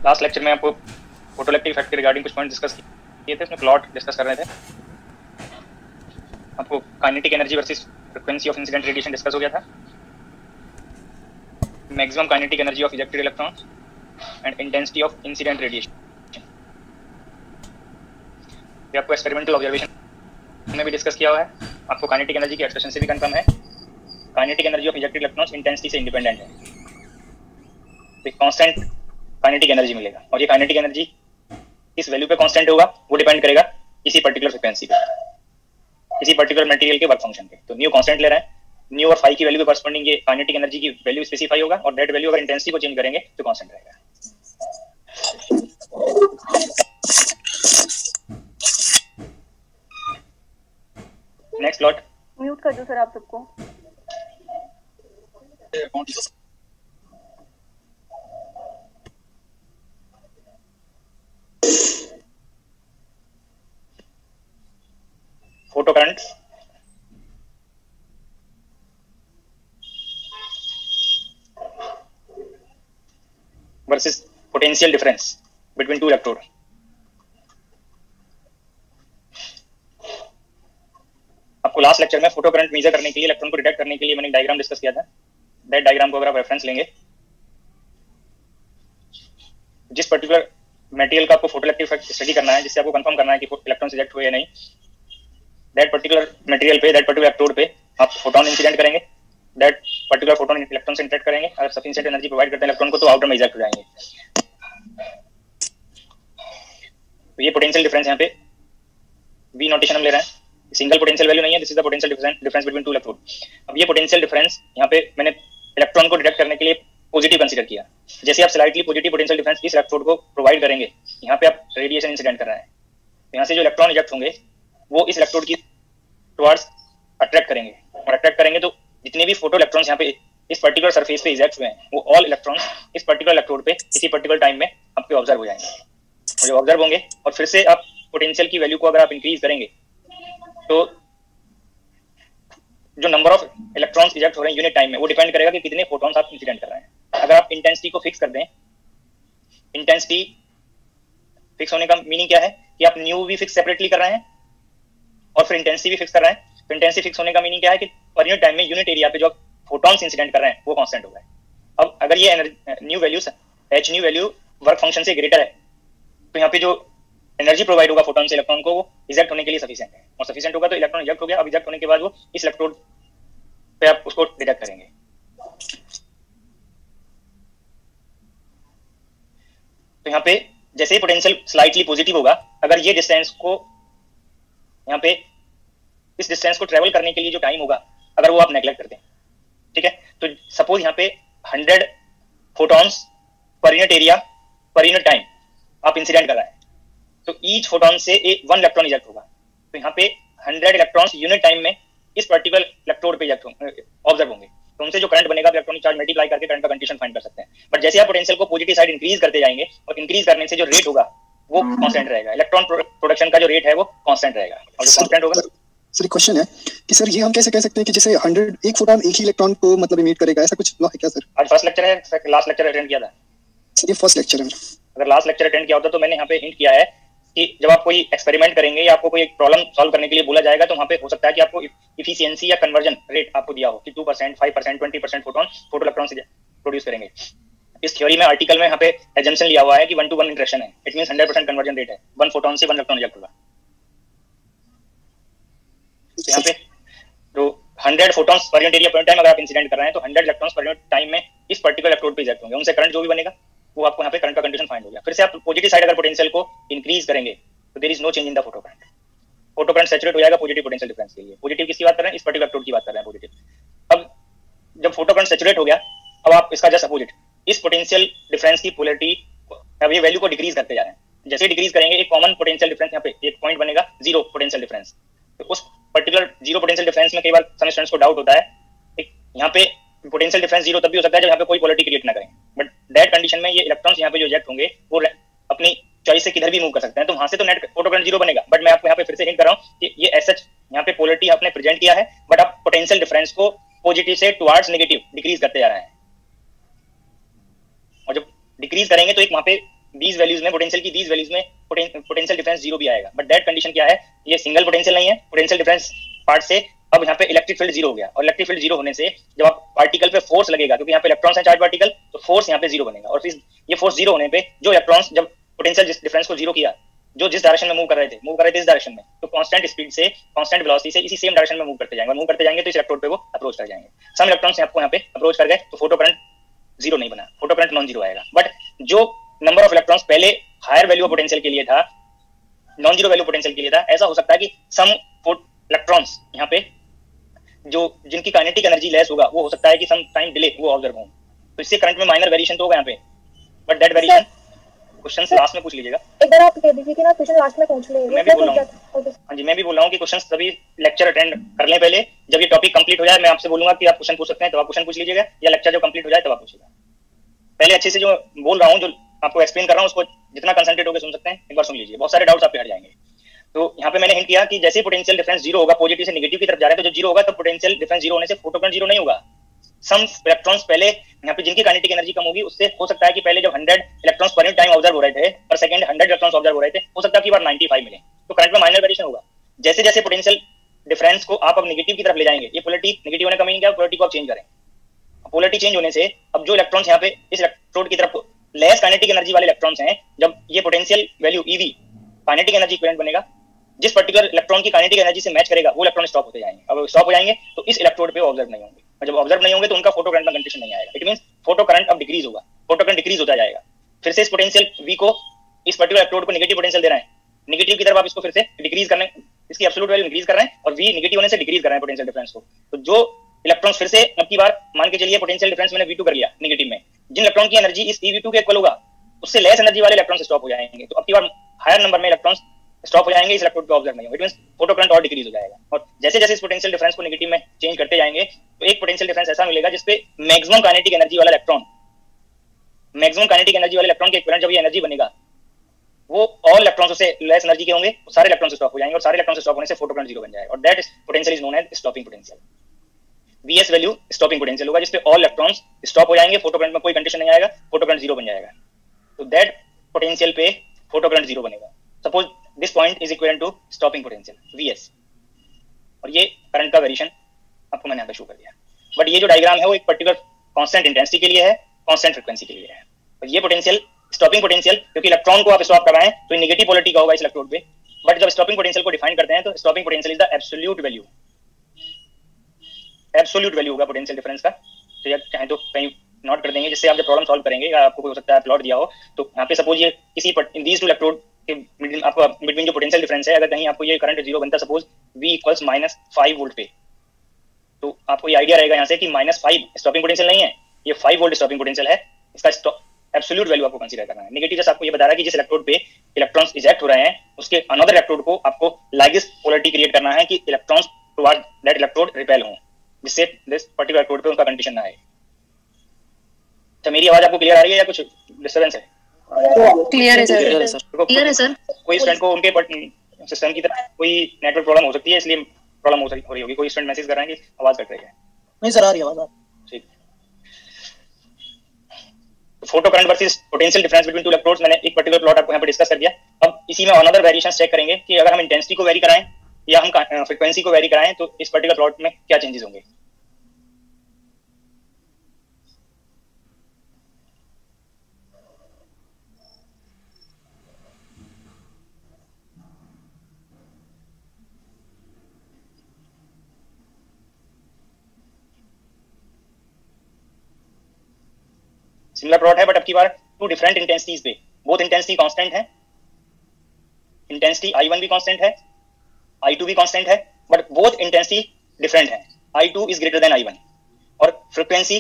Last lecture में आपको photoelectric effect के रिगार्डिंग कुछ पॉइंट डिस्कस किए थे, उसमें प्लॉट डिस्कस कर रहे थे। आपको kinetic energy versus frequency of incident radiation discuss हो गया था। Maximum kinetic energy of ejected electrons and intensity of incident radiation. ये आपको एक्सपेरिमेंटल ऑब्जर्वेशन में भी डिस्कस किया हुआ है। आपको काइनेटिक एनर्जी की एक्सप्रेशन से भी कंफर्म है। Kinetic energy of ejected electrons intensity से इंडिपेंडेंट है, एक कांस्टेंट काइनेटिक एनर्जी मिलेगा। और ये काइनेटिक एनर्जी किस वैल्यू पे कांस्टेंट होगा वो डिपेंड करेगा किसी पर्टिकुलर फ्रीक्वेंसी पे, किसी पर्टिकुलर मटेरियल के वर्क फंक्शन पे। तो न्यू कांस्टेंट ले रहे हैं, न्यू और फाई की वैल्यू के कॉरस्पॉन्डिंग ये काइनेटिक एनर्जी की वैल्यू स्पेसिफाई होगा, और दैट वैल्यू अगर इंटेंसिटी को चेंज करेंगे तो कांस्टेंट रहेगा। नेक्स्ट प्लॉट म्यूट कर दो सर आप सबको। Photo current versus potential difference between two electrode. आपको लास्ट लेक्चर में फोटो करंट मेजर करने के लिए, इलेक्ट्रॉन को डिटेक्ट करने के लिए मैंने डायग्राम डिस्कस किया था। दैट डायग्राम को अगर आप रेफरेंस लेंगे, जिस पर्टिकुलर मटेरियल का आपको फोटोइलेक्ट्रिक इफेक्ट स्टडी करना है, जिससे आपको कंफर्म करना है कि इलेक्ट्रॉन रिजेक्ट हुए या नहीं, दैट पर्टिकुलर मटेरियल पे, दैट पर्टिकुलर इलेक्ट्रोड पे आप फोटोन इंसिडेंट करेंगे। दैट पर्टिकुलर फोटोन इलेक्ट्रॉन से इंटरेक्ट करेंगे। अगर सफिशिएंट एनर्जी प्रोवाइड करते हैं इलेक्ट्रॉन को तो आउटर में इजेक्ट हो जाएंगे। तो ये पोटेंशियल डिफरेंस यहाँ पे वी नोटेशन हम ले रहे हैं, सिंगल पोटेंशियल वैल्यू नहीं है, this is the potential difference between two electrode. अब ये पोटेंशियल डिफरेंस यहाँ पे मैंने इलेक्ट्रॉन को डिटेक्ट करने के लिए पॉजिटिव कंसीडर किया। जैसे आप स्लाइटली पॉजिटिव पोटेंशियल डिफरेंस इस इलेक्ट्रोड को प्रोवाइड करेंगे, यहाँ पे आप रेडिएशन इंसिडेंट कर रहे हैं, यहाँ से जो इलेक्ट्रॉन इजेक्ट होंगे वो इस इलेक्ट्रोड की टुवर्ड्स अट्रैक्ट करेंगे, और अट्रैक्ट करेंगे तो जितने भी फोटो इलेक्ट्रॉन्स यहाँ पे इस पर्टिकुलर सरफेस पे इजेक्ट हुए हैं, वो ऑल इलेक्ट्रॉन्स इस पर्टिकुलर इलेक्ट्रोड पे किसी पर्टिकुलर टाइम में आपके ऑब्जर्व हो जाएंगे। और जब ऑब्जर्व होंगे और फिर से आप पोटेंशियल की वैल्यू को अगर आप इंक्रीज करेंगे तो जो नंबर ऑफ इलेक्ट्रॉन्स इजेक्ट हो रहे हैं यूनिट टाइम में, वो डिपेंड करेगा कि कितने फोटॉन्स आप इंसिडेंट कर रहे हैं। अगर आप इंटेंसिटी को फिक्स कर दें, इंटेंसिटी फिक्स होने का मीनिंग क्या है कि आप न्यू भी फिक्स सेपरेटली कर रहे हैं और फिर इंटेंसिटी भी फिक्स कर रहे हैं। तो इंटेंसिटी फिक्स होने का मीनिंग क्या है कि पर यूनिट टाइम में यूनिट एरिया पे जो फोटॉन्स इंसिडेंट कर रहे हैं वो कांस्टेंट होगा। अब अगर ये new value H new value work function से ग्रेटर है, तो यहाँ पे जो एनर्जी प्रोवाइड होगा फोटॉन से इलेक्ट्रॉन को, वो इजेक्ट होने के लिए सफिशिएंट है। और सफिशिएंट होगा तो इलेक्ट्रॉन इजेक्ट हो गया। अब इजेक्ट होने के बाद वो इस इलेक्ट्रोड पे आप उसको डिटेक्ट करेंगे। तो यहाँ पे जैसे ही पोटेंशियल स्लाइटली पॉजिटिव होगा, अगर ये डिस्टेंस को यहाँ पे इस डिस्टेंस को ट्रेवल करने के लिए जो टाइम होगा, अगर वो आप नेग्लेक्ट करते हैं, ठीक है, तो सपोज यहाँ पे 100 photons per unit area per unit time आप इंसिडेंट कर रहे हैं, तो ईच फोटॉन से 1 इलेक्ट्रॉन इजेक्ट होगा। तो यहाँ पे 100 इलेक्ट्रॉन्स यूनिट टाइम में इस पर्टिकुलर इलेक्ट्रोड पे ऑब्जर्व होंगे, तो उनसे जो करंट बनेगा इलेक्ट्रॉनिक चार्ज मल्टीप्लाई करके करंट का कंडीशन फाइंड कर सकते हैं। बट जैसे आप पोटेंशियल को पॉजिटिव साइड इंक्रीज करते जाएंगे, और इंक्रीज करने से जो रेट होगा वो कांस्टेंट रहेगा। इलेक्ट्रॉन प्रोडक्शन का जो रेट है वो कांस्टेंट रहेगा, और जो कांस्टेंट होगा। सर एक क्वेश्चन है कि सर ये हम कैसे कह सकते हैं कि जैसे 100 एक फोटॉन एक ही इलेक्ट्रॉन को मतलब इमिट करेगा, ऐसा कुछ लॉ है क्या सर? आज फर्स्ट लेक्चर है, लास्ट लेक्चर अटेंड किया था सर? ये फर्स्ट लेक्चर है। अगर लास्ट लेक्चर अटेंड किया होता तो मैंने यहाँ पे हिंट किया है कि जब आप कोई एक्सपेरिमेंट करेंगे या आपको कोई प्रॉब्लम सॉल्व करने के लिए बोला जाएगा, तो वहाँ पे हो सकता है कि आपको इफिशियंसी या कन्वर्जन रेट आपको दिया हो कि 2%, 5%, 20% फोटो इलेक्ट्रॉन से प्रोड्यूस करेंगे। इस थ्योरी में आर्टिकल में यहाँ पे एजम्पशन लिया हुआ है कि 1 to 1 इंटरेक्शन है। इट मींस 100% कन्वर्जन रेट है, 1 फोटोन से 1 इलेक्ट्रॉन इजेक्ट होगा। यहाँ पे जो 100 फोटॉन्स पर यूनिट एरिया पर टाइम अगर आप इंसिडेंट कर रहे हैं, तो 100 इलेक्ट्रॉन्स पर यूनिट टाइम में इस पर्टिकुलर इलेक्ट्रोड पे इजेक्ट होंगे। उनसे करंट जो भी बनेगा वो आपको यहाँ पे करंट का कंडीशन फाइंड हो गया। फिर से आप पॉजिटिव साइड अगर पोटेंशियल को इंक्रीज करेंगे तो there is no change in the photo current. Photo current saturate हो जाएगा पॉजिटिव पोटेंशियल डिफरेंस के लिए। पॉजिटिव किसकी बात कर रहे हैं? इस पर्टिकुलर इलेक्ट्रोड की बात कर रहे हैं, पॉजिटिव। अब जब फोटो करंट सैचुरेट हो गया, अब आप इसका जस्ट अपोजिट इस पोटेंशियल डिफरेंस की पोलैरिटी, अब ये वैल्यू को डिक्रीज करते जा रहे हैं। जैसे डिक्रीज करेंगे, एक कॉमन पोटेंशियल डिफरेंस यहाँ पे एक पॉइंट बनेगा, 0 पोटेंशियल डिफरेंस। तो उस पर्टिकुलर 0 पोटेंशियल डिफरेंस में कई बार सम स्टूडेंट्स को डाउट होता है, यहाँ पे पोटेंशियल डिफरेंस 0 तब भी हो सकता है जब यहाँ पे कोई पोलैरिटी क्रिएट ना करें। बट दैट कंडीशन में ये इलेक्ट्रॉन्स यहाँ पे जो इजेक्ट होंगे वो अपनी चॉइस से किधर भी मूव कर सकते हैं, तो वहां से तो नेट फोटो करंट 0 बनेगा। बट मैं आपको यहाँ पे फिर से हिंट कर रहा हूँ कि ये एज सच यहाँ पे पोलैरिटी आपने प्रेजेंट किया है, बट आप पोटेंशियल डिफरेंस को पॉजिटिव से टुवर्ड्स नेगेटिव डिक्रीज करते जा रहे हैं। और जब डिक्रीज करेंगे तो एक वहां पे these वैल्यूज में पोटेंशियल की these वैल्यूज में पोटेंशियल डिफरेंस जीरो भी आएगा, बट दैट कंडीशन क्या है, ये सिंगल पोटेंशियल नहीं है, पोटेंशियल डिफरेंस पार्ट से अब यहाँ पे इलेक्ट्रिक फील्ड जीरो हो गया, और इलेक्ट्रिक फील्ड जीरो होने से जब आप पार्टिकल पे फोर्स लगेगा, क्योंकि यहाँ पे इलेक्ट्रॉन्स है चार्ज पार्टिकल, तो फोर्स यहाँ पे जीरो बनेगा, और फिर ये फोर्स जीरो होने पे जो इलेक्ट्रॉन्स जब पोटेंशियल डिफरेंस को जीरो किया, जो जिस डायरेक्शन में मूव कर रहे थे इस डायरेक्शन में, तो कांस्टेंट स्पीड से कांस्टेंट वेलोसिटी से इसी सेम डायरेक्शन में मूव करते जाएंगे, तो इस इलेक्ट्रोड पे वो अप्रोच कर जाएंगे। सम इलेक्ट्रॉन्स आपको यहाँ पे अप्रोच कर गए तो फोटो करंट जीरो नहीं बना, फोटो करंट नॉन जीरो आएगा, बट जो नंबर ऑफ इलेक्ट्रॉन्स पहले हायर वैल्यू ऑफ पोटेंशियल के लिए था, नॉन जीरो वैल्यू पोटेंशियल के लिए था, ऐसा हो सकता है कि सम इलेक्ट्रॉन्स यहाँ पे जो जिनकी काइनेटिक एनर्जी लेस होगा, वो हो सकता है कि सम टाइम डिले वो ऑब्जर्व हो, तो इससे करंट में माइनर वेरिएशन तो होगा यहाँ पे, but that variation question last में पूछ लीजिएगा। एक बार आप कह दीजिए कि ना क्वेश्चन लास्ट में पूछ लेंगे। मैं भी बोल रहा हूँ, हाँ जी मैं भी बोल रहा हूँ कि क्वेश्चन सभी लेक्चर अटेंड कर लें पहले, जब ये टॉपिक कंप्लीट हो जाए मैं आपसे बोलूंगा कि आप क्वेश्चन पूछ सकते हैं, तो आप क्वेश्चन पूछ लीजिएगा, या लेक्चर जो कंप्लीट हो जाए तब आप पूछिएगा। पहले अच्छे से जो बोल रहा हूँ, जो आपको एक्सप्लेन कर रहा हूँ, उसको जितना कंसंट्रेट होकर सुन सकते हैं एक बार सुन लीजिए, बहुत सारे डाउट्स आपके हट जाएंगे। तो यहाँ पे मैंने हिंट किया कि जैसे पोटेंशियल डिफरेंस जीरो होगा, पॉजिटिव से नेगेटिव की तरफ जा रहे हैं, तो जब जीरो होगा तो पोटेंशियल डिफरेंस जीरो होने से फोटो करंट जीरो नहीं होगा। सम इलेक्ट्रॉन्स पहले यहाँ पे जिनकी काइनेटिक एनर्जी कम होगी, उससे हो सकता है कि पहले जब 100 इलेक्ट्रॉन्स पर टाइम ऑब्जर्व हो रहे थे, पर सेकंड 100 इलेक्ट्रॉन्स ऑब्जर्व हो रहे थे, हो सकता है कि बार 95 मिले, तो करंट में माइनर वेरिएशन होगा। जैसे जैसे पोटेंशियल डिफरेंस को आप अब नेगेटिव की तरफ ले जाएंगे, ये पोलैरिटी नेगेटिव होने का मीनिंग क्या है, पोलैरिटी को आप चेंज करें, पोलैरिटी चेंज होने से अब जो इलेक्ट्रॉन्स यहाँ पे इस इलेक्ट्रोड की तरफ लेस काइनेटिक एनर्जी वाले इलेक्ट्रॉन्स हैं, जब ये potential value EV kinetic energy equivalent बनेगा, जिस पर्टिकुलर इलेक्ट्रॉन की काइनेटिक एनर्जी से मैच करेगा, वो इलेक्ट्रॉन स्टॉप होते जाएंगे। अब स्टॉप हो जाएंगे तो इस इलेक्ट्रोड पे ऑब्जर्व नहीं होंगे, और जब ऑब्जर्व नहीं होंगे तो उनका फोटो करंट में कंडीशन नहीं आएगा। इट मींस फोटो करंट अब डिक्रीज होगा, फोटो करंट डिक्रीज होता जाएगा। फिर से इस पोटेंशियल वी को, इस पर्टिकुलर इलेक्ट्रोड को नेगेटिव पोटेंशियल दे रहे हैं, नेगेटिव की तरफ आप इसको फिर से डिक्रीज कर रहे हैं, इसकी एब्सोल्यूट वैल्यू इंक्रीज कर रहे हैं, और वी नेगेटिव होने से डिक्रीज कर रहे हैं पोटेंशियल डिफरेंस को। तो जो इलेक्ट्रॉन्स फिर से अब की बार मान के चलिए पोटेंशियल डिफरेंस मैंने V2 कर लिया नेगेटिव में, जिन इलेक्ट्रॉन की एनर्जी इस eV2 के इक्वल होगा, उससे लेस एनर्जी वाले इलेक्ट्रॉन्स स्टॉप हो जाएंगे, तो अब की बार हायर नंबर में इलेक्ट्रॉन्स स्टॉप हो जाएंगे, इस इलेक्ट्रोड पे ऑब्जर्व नहीं होगा। इट मींस फोटो करंट और डिक्रीज हो जाएगा, और जैसे जैसे इस पोटेंशियल डिफरेंस को नेगेटिव में चेंज करते जाएंगे, तो एक पोटेंशियल डिफरेंस ऐसा मिलेगा जिसपे मैक्सिमम काइनेटिक एनर्जी वाला इलेक्ट्रॉन, मैक्सिमम काइनेटिक एनर्जी वाले इलेक्ट्रॉन के इक्विवेलेंट जब ये एनर्जी बनेगा, वो ऑल इलेक्ट्रॉन्स से लेस एनर्जी के होंगे, सारे इलेक्ट्रॉन्स स्टॉप हो जाएंगे, और सारे इलेक्ट्रॉन्स स्टॉप होने से फोटो करंट जीरो बन जाएगा, और that potential is known as stopping potential. Vs value stopping potential होगा, जिसपे ऑल इलेक्ट्रॉन्स स्टॉप हो जाएंगे, फोटो करंट में कोई कंडीशन नहीं आएगा, फोटो करंट जीरो बन जाएगा, तो दैट पोटेंशियल पे फोटो करंट जीरो बनेगा। Suppose this point is equivalent to stopping potential Vs, और ये करंट का वेरिएशन आपको मैंने यहाँ पे शो कर दिया। बट ये जो डायग्राम है वो एक पर्टिकुलर कांस्टेंट इंटेंसिटी के लिए है, कांस्टेंट फ्रीक्वेंसी के लिए है, और ये पोटेंशियल स्टॉपिंग पोटेंशियल, क्योंकि इलेक्ट्रॉन को आप स्टॉप कर रहे हैं तो नेगेटिव पोलैरिटी का होगा इस इलेक्ट्रोड पे, बट जब स्टॉपिंग पोटेंशियल को डिफाइन करते हैं तो stopping potential is the absolute value, absolute value होगा पोटेंशियल डिफरेंस का। तो यार चाहे तो कहीं नोट कर देंगे, जिससे आप जब प्रॉब्लम सॉल्व करेंगे, या आपको हो सकता है प्लॉट दिया हो, तो यहाँ पे सपोज ये किसी इन दीज टू इलेक्ट्रोड के बिटवीन जो पोटेंशियल डिफरेंस है, अगर कहीं आपको ये करंट जीरो बनता, सपोज V इक्वल्स -5 वोल्ट पे, तो आपको ये आइडिया रहेगा यहाँ से कि -5 स्टॉपिंग पोटेंशियल नहीं है, ये 5 वोल्ट स्टॉपिंग पोटेंशियल है, इसका एब्सोल्यूट वैल्यू आपको कंसीडर करना है। नेगेटिव जैसे आपको ये बता रहा है कि जिस इलेक्ट्रोड पे इलेक्ट्रॉन्स इजेक्ट हो रहे हैं, उसके अनदर इलेक्ट्रोड को आपको लाइक दिस पोलैरिटी क्रिएट करना है कि electrons toward that electrode repel हों, जिससे दिस पर्टिकुलर इलेक्ट्रोड पे उनका कंडीशन ना आए। तो मेरी आवाज आपको क्लियर आ रही है या कुछ डिस्टर्बेंस है? क्लियर है सर, क्लियर है सर। कोई स्टूडेंट को उनके सिस्टम की तरफ कोई नेटवर्क प्रॉब्लम हो सकती है, इसलिए प्रॉब्लम हो रही होगी। कोई स्टूडेंट मैसेज कर रहे हैं कि आवाज कट रही है। नहीं सर, आ रही है आवाज। ठीक, photo current versus potential difference between two electrodes, मैंने एक पर्टिकुलर प्लॉट आपको यहाँ पे डिस्कस कर दिया। अब इसी में अनदर वेरिएशंस चेक करेंगे कि अगर हम इंटेंसिटी को वेरी कराएं या हम फ्रीक्वेंसी को वेरी कराएं, तो इस पर्टिकुलर प्लॉट में क्या चेंजेस होंगे। सिमिलर प्लॉट है, बट अब की बार टू डिफरेंट इंटेंसिटीज पे, बोथ इंटेंसिटी कांस्टेंट है, इंटेंसिटी I1 भी कांस्टेंट है, I2 भी कांस्टेंट है, बट बोथ इंटेंसिटी डिफरेंट है। I2 is greater than I1, और frequency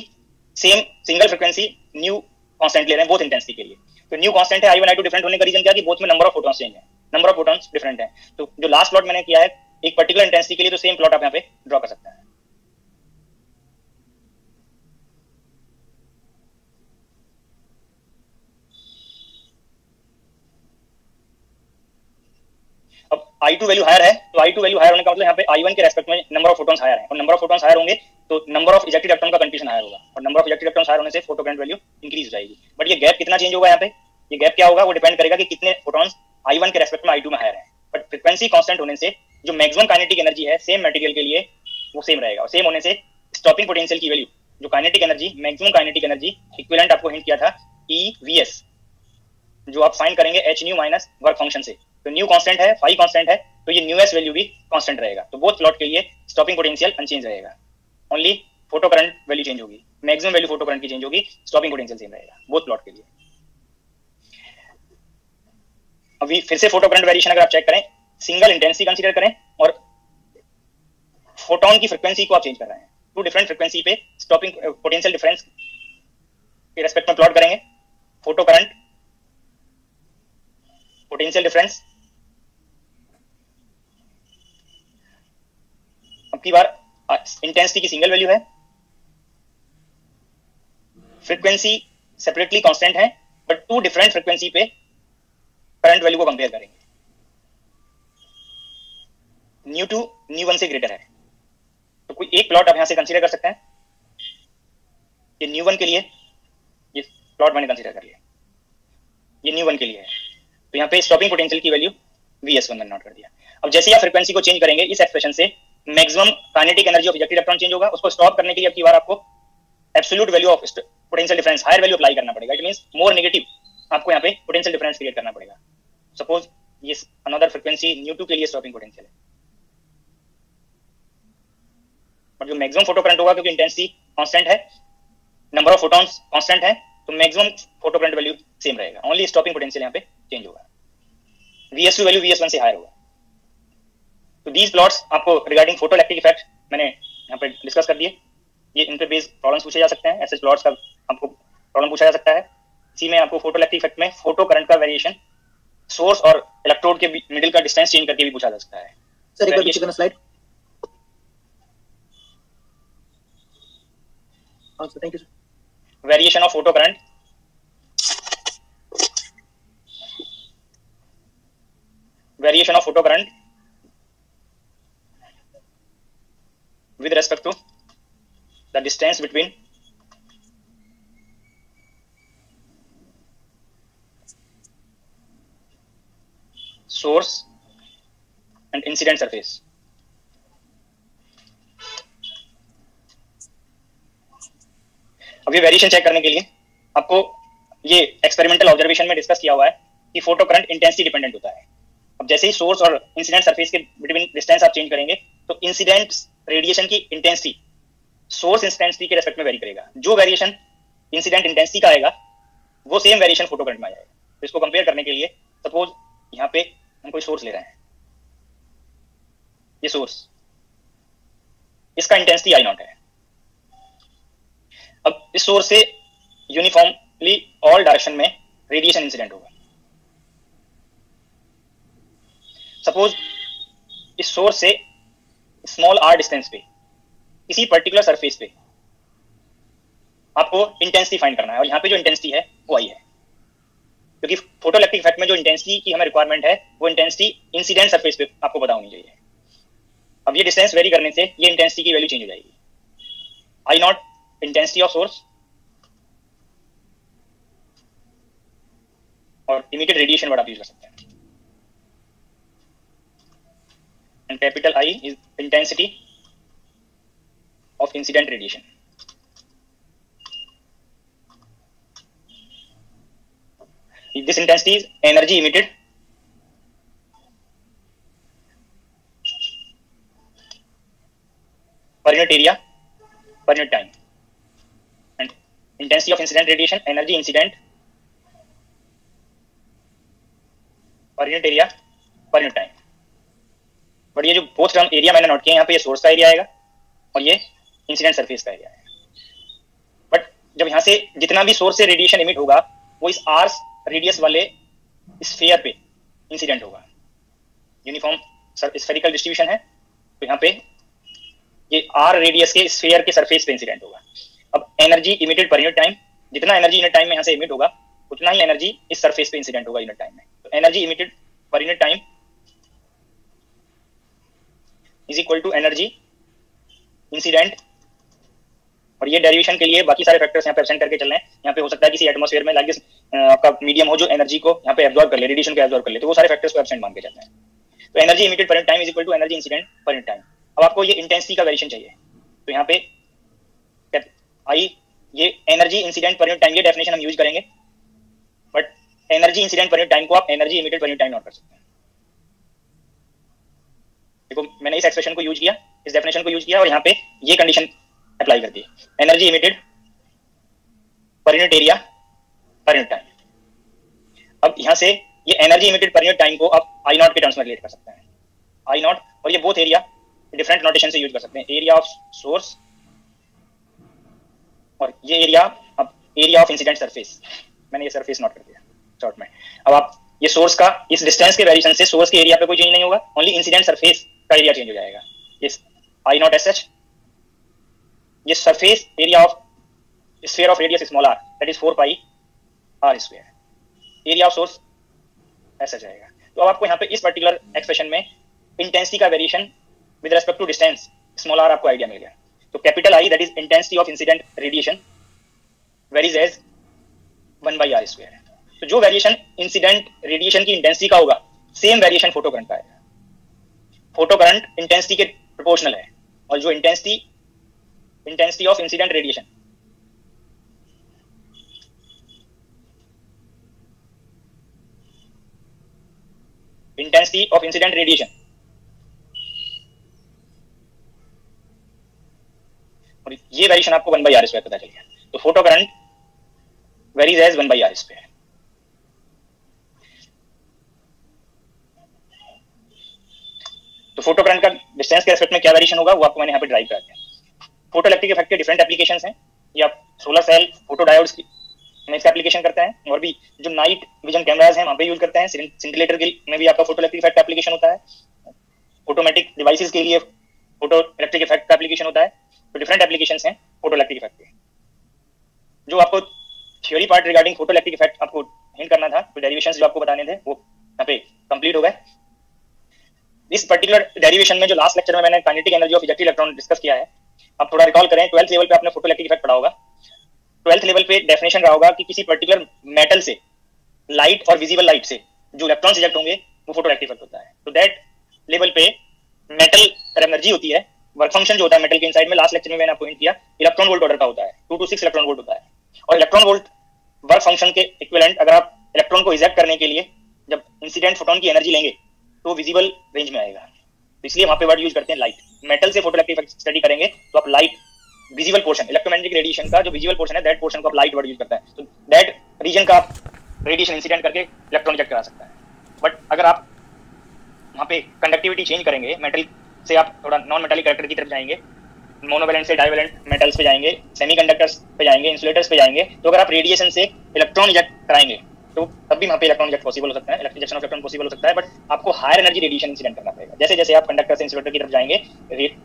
same single frequency new constant ले रहे हैं बोथ इंटेंसिटी के लिए। तो न्यू कांस्टेंट है, I1 I2 डिफरेंट होने का रीजन क्या है कि बोथ में नंबर ऑफ फोटॉन्स चेंज है, नंबर ऑफ फोटॉन्स डिफरेंट है। तो जो लास्ट प्लॉट मैंने किया है एक पर्टिकुलर इंटेंसिटी के लिए, तो सेम प्लॉट आप यहाँ पे ड्रॉ कर सकते हैं। अब I2 वैल्यू हायर है, तो I2 वैल्यू हायर होने का मतलब यहाँ पे I1 के रेस्पेक्ट में नंबर ऑफ फोटॉन्स हायर है, और नंबर ऑफ फोटॉन्स हायर होंगे तो नंबर ऑफ इजेक्टेड इलेक्ट्रॉन का कंडीशन हायर होगा, और number of ejected electrons higher होने से फोटो करंट वैल्यू इंक्रीज हो जाएगी। बट ये गैप कितना चेंज होगा यहाँ पे, ये गैप क्या होगा, वो डिपेंड करेगा कि कितने फोटॉन्स I1 के रेस्पेक्ट में I2 में हायर है। बट फ्रीक्वेंसी कांस्टेंट होने से जो मैक्सिमम काइनेटिक एनर्जी है सेम मटेरियल के लिए वो सेम रहेगा, और सेम होने से स्टॉपिंग पोटेंशियल की वैल्यू जो kinetic energy, maximum kinetic energy equivalent आपको हिंट किया था EVS, जो आप फाइंड करेंगे h new minus work function से। तो न्यू कांस्टेंट है, फाई कांस्टेंट है, तो ये न्यू एस वैल्यू भी कांस्टेंट रहेगा। तो बोथ प्लॉट के लिए स्टॉपिंग पोटेंशियल अनचेंज रहेगा, only photo current value change होगी, मैक्सिमम वैल्यू फोटो करंट की चेंज होगी, स्टॉपिंग पोटेंशियल सेम रहेगा बोथ प्लॉट के लिए। अभी फिर से फोटो करंट वेरिएशन अगर आप चेक करें, सिंगल इंटेंसिटी कंसीडर करें और फोटोन की फ्रीक्वेंसी को आप चेंज कर रहे हैं, टू डिफरेंट फ्रीक्वेंसी पे स्टॉपिंग पोटेंशियल डिफरेंस के रेस्पेक्ट में प्लॉट करेंगे फोटो करंट पोटेंशियल डिफरेंस। अब की बार इंटेंसिटी की सिंगल वैल्यू है, फ्रीक्वेंसी सेपरेटली कांस्टेंट है, बट टू डिफरेंट फ्रीक्वेंसी पे करंट वैल्यू को कंपेयर करेंगे। न्यू टू न्यू वन से ग्रेटर है, तो कोई एक प्लॉट आप यहां से कंसीडर कर सकते हैं। ये न्यू वन के लिए ये प्लॉट मैंने कंसीडर कर लिया, ये न्यू वन के लिए है, तो यहाँ पे स्टॉपिंग पोटेंशियल की वैल्यू VS1 मैंने नोट कर दिया। अब जैसे आप फ्रीक्वेंसी को चेंज करेंगे इस एक्सप्रेशन से maximum kinetic energy of ejected electron change होगा, उसको स्टॉप करने के लिए अब की बार आपको absolute value of potential difference, higher value apply करना पड़ेगा। इट मींस मोर नेगेटिव आपको यहाँ पे पोटेंशियल डिफरेंस क्रिएट करना पड़ेगा। सपोज ये अनदर फ्रीक्वेंसी न्यू टू के लिए स्टॉपिंग पोटेंशियल है, और जो मैक्सिमम फोटो करंट होगा क्योंकि इंटेंसिटी कांस्टेंट है, नंबर ऑफ फोटॉन्स कांस्टेंट है, तो maximum photo current value same रहेगा, ओनली स्टॉपिंग पोटेंशियल यहाँ पे चेंज होगा, VS2 वैल्यू VS1 से हायर होगा। तो दीज प्लॉट्स आपको रिगार्डिंग फोटोइलेक्ट्रिक इफेक्ट मैंने यहाँ पे डिस्कस कर दिए। ये इन पे बेस्ड प्रॉब्लम्स पूछे जा सकते हैं, ऐसे प्लॉट्स का आपको प्रॉब्लम पूछा जा सकता है। इसी में आपको फोटोइलेक्ट्रिक इफेक्ट में फोटो करंट का वेरिएशन सोर्स और इलेक्ट्रोड के मिडिल का डिस्टेंस चेंज करके भी पूछा जा सकता है। सर एक बार पीछे करना स्लाइड। हां sir, thank you sir. Variation of photo current, variation of photocurrent with respect to the distance between source and incident surface। अब ये वेरिएशन चेक करने के लिए आपको ये एक्सपेरिमेंटल ऑब्जर्वेशन में डिस्कस किया हुआ है कि फोटो करंट इंटेंसिटी डिपेंडेंट होता है। अब जैसे ही सोर्स और इंसिडेंट सरफेस के बिटवीन डिस्टेंस आप चेंज करेंगे तो इंसिडेंट रेडिएशन की इंटेंसिटी सोर्स इंटेंसिटी के रेस्पेक्ट में वेरी करेगा। जो वेरिएशन इंसिडेंट इंटेंसिटी का आएगा वो सेम वेरिएशन फोटो करंट में आ जाएगा। तो इसको कंपेयर करने के लिए सपोज यहाँ पे हम कोई सोर्स ले रहे हैं, ये सोर्स, इसका इंटेंसिटी I0 है। अब इस सोर्स से यूनिफॉर्मली ऑल डायरेक्शन में रेडिएशन इंसिडेंट होगा। सपोज इस सोर्स से स्मॉल r डिस्टेंस पे किसी पर्टिकुलर सरफेस पे आपको इंटेंसिटी फाइंड करना है, और यहाँ पे जो इंटेंसिटी है वो I है, क्योंकि फोटोइलेक्ट्रिक इफेक्ट में जो इंटेंसिटी की हमें रिक्वायरमेंट है वो इंटेंसिटी इंसिडेंट सरफेस पे आपको पता होनी चाहिए। अब ये डिस्टेंस वेरी करने से ये इंटेंसिटी की वैल्यू चेंज हो जाएगी। I0 इंटेंसिटी ऑफ सोर्स और इमिटेड रेडिएशन वर्ड आप यूज कर सकते हैं, and capital I is intensity of incident radiation। This intensity is energy emitted per unit area per unit time, and intensity of incident radiation energy incident per unit area per unit time। But ये जो both term area मैंने note किया, यहाँ पे ये source का area आएगा और ये इंसिडेंट सरफेस का एरिया आएगा। बट जब यहाँ से जितना भी सोर्स से रेडिएशन इमिट होगा वो इस r रेडियस वाले स्फीयर पे इंसिडेंट होगा। यूनिफॉर्म स्फेरिकल डिस्ट्रीब्यूशन है, तो यहाँ पे ये r रेडियस के स्फीयर के सरफेस पे इंसिडेंट होगा। अब energy emitted per unit time, जितना एनर्जी यूनिट टाइम में यहाँ से इमिट होगा उतना ही एनर्जी इस सरफेस पे इंसिडेंट होगा यूनिट टाइम में। तो energy emitted per unit time is equal to energy incident, और ये डेरिवेशन के लिए बाकी सारे फैक्टर्स यहाँ पे एब्सेंट करके चल रहे हैं। यहाँ पे हो सकता है किसी एटमॉस्फेयर में लाइक दिस आपका मीडियम हो जो एनर्जी को यहाँ पे एब्जॉर्ब कर ले, रेडिएशन को एब्जॉर्ब कर ले, तो वो सारे फैक्टर्स को एब्सेंट मान के जाते हैं। तो energy emitted per unit time is equal to energy incident per unit time. अब आपको ये इंटेंसिटी का वेरिएशन चाहिए, तो यहाँ पे ये energy incident per unit time, ये डेफिनेशन हम यूज करेंगे, but energy incident per unit time को आप energy emitted per unit time note कर सकते हैं। देखो मैंने इस एक्सप्रेशन को यूज किया, इस डेफिनेशन को यूज किया और यहाँ पे ये कंडीशन अप्लाई कर दी, energy emitted per unit area per unit time. अब यहाँ से ये energy emitted per unit time को आप आई नॉट के टर्म्स में रिलेट कर सकते हैं, आई नॉट, और ये बोथ एरिया डिफरेंट नोटेशन से यूज कर सकते हैं, एरिया ऑफ सोर्स और ये एरिया, अब एरिया ऑफ इंसिडेंट सरफेस, मैंने ये सरफेस नोट कर दिया शॉर्ट में। अब आप ये सोर्स का इस डिस्टेंस के वेरिएशन से सोर्स के एरिया पे कोई चेंज नहीं होगा, ओनली इंसिडेंट सरफेस का एरिया चेंज हो जाएगा। इस आई नॉट एस एच, ये surface area of sphere of radius small r that is 4 pi r square, area of source ऐसा जाएगा। तो अब आपको यहाँ पे इस पर्टिकुलर एक्सप्रेशन में इंटेंसिटी का variation with respect to distance small r आपको आइडिया मिल गया। तो capital I that is intensity of incident radiation varies as 1/r square. तो जो वेरिएशन इंसिडेंट रेडिएशन की इंटेंसिटी का होगा, सेम वेरिएशन फोटो करंट का आएगा। फोटो करंट इंटेंसिटी के प्रोपोर्शनल है, और जो intensity of incident radiation, intensity of incident radiation और ये वेरिएशन आपको 1/r स्क्वायर पता चल गया। तो photo current varies as 1/r square. तो फोटो करंट का डिस्टेंस के रेस्पेक्ट में क्या वेरिएशन होगा वो आपको मैंने यहाँ पे ड्राइव कर दिया। फोटो इलेक्ट्रिक इफेक्ट के डिफरेंट एप्लीकेशंस हैं, ये आप सोलर सेल, फोटो डायोड्स में इसका एप्लीकेशन करते हैं, और भी जो नाइट विजन कैमरास हैं वहां पे यूज करते हैं। सिंटिलेटर के में भी आपका फोटो इलेक्ट्रिक इफेक्ट का एप्लीकेशन होता है, ऑटोमेटिक डिवाइसेस के लिए फोटो इलेक्ट्रिक इफेक्ट का एप्लीकेशन होता है। तो डिफरेंट एप्लीकेशंस हैं फोटो इलेक्ट्रिक इफेक्ट के। जो आपको theory part regarding photo electric effect आपको हिंट करना था, तो डेरिवेशंस जो आपको बताने थे वो यहाँ पे कंप्लीट हो गए। इस पर्टिकुलर डेरिवेशन में जो लास्ट लेक्चर में मैंने kinetic energy of ejected electron discuss किया है, आप थोड़ा रिकॉल करें, 12th लेवल पे आपने फोटो इलेक्ट्रिक इफेक्ट पढ़ा होगा। 12th लेवल पे डेफिनेशन रहा होगा कि किसी पर्टिकुलर मेटल से, लाइट और विजिबल लाइट से जो इलेक्ट्रॉन्स इजेक्ट होंगे वो फोटो इलेक्ट्रिक इफेक्ट होता है। तो दैट लेवल पे मेटल एनर्जी होती है, वर्क फंक्शन जो होता है मेटल के इनसाइड में, लास्ट लेक्चर में मैंने आपको हिंट किया, इलेक्ट्रॉन वोल्ट ऑर्डर का होता है, 2 to 6 इलेक्ट्रॉन वोल्ट होता है। और इलेक्ट्रॉन वोल्ट वर्क फंक्शन के इक्विवेलेंट अगर आप इलेक्ट्रॉन को इजेक्ट करने के लिए जब इंसिडेंट फोटोन की एनर्जी लेंगे तो विजिबल रेंज में आएगा। तो इसलिए वहां पे वर्ड यूज करते हैं लाइट। मेटल से फोटो इलेक्ट्रिक इफेक्ट स्टडी करेंगे तो आप light, visible portion, electromagnetic radiation का जो विजिबल पोर्शन है दैट पोर्शन को आप लाइट वर्ड यूज करते हैं। तो दैट रीजन का आप रेडिएशन इंसिडेंट करके इलेक्ट्रॉन इजेक्ट करा सकता है। बट अगर आप वहां पे कंडक्टिविटी चेंज करेंगे, मेटल से आप थोड़ा नॉन मेटालिक कैरेक्टर की तरफ जाएंगे, मोनोवैलेंट से डाइवैलेंट मेटल्स पे जाएंगे, सेमीकंडक्टर्स पे जाएंगे, इंसुलेटर्स पे जाएंगे, तो अगर आप रेडिएशन से इलेक्ट्रॉन इजेक्ट कराएंगे तो तब भी वहां पे इलेक्ट्रॉन इजेक्ट पॉसिबल हो सकता है, इजेक्शन ऑफ इलेक्ट्रॉन पॉसिबल हो सकता है। बट आपको हायर एनर्जी रेडिएशन इंसिडेंट करना पड़ेगा। जैसे जैसे आप कंडक्टर से इंसुलेटर की तरफ जाएंगे,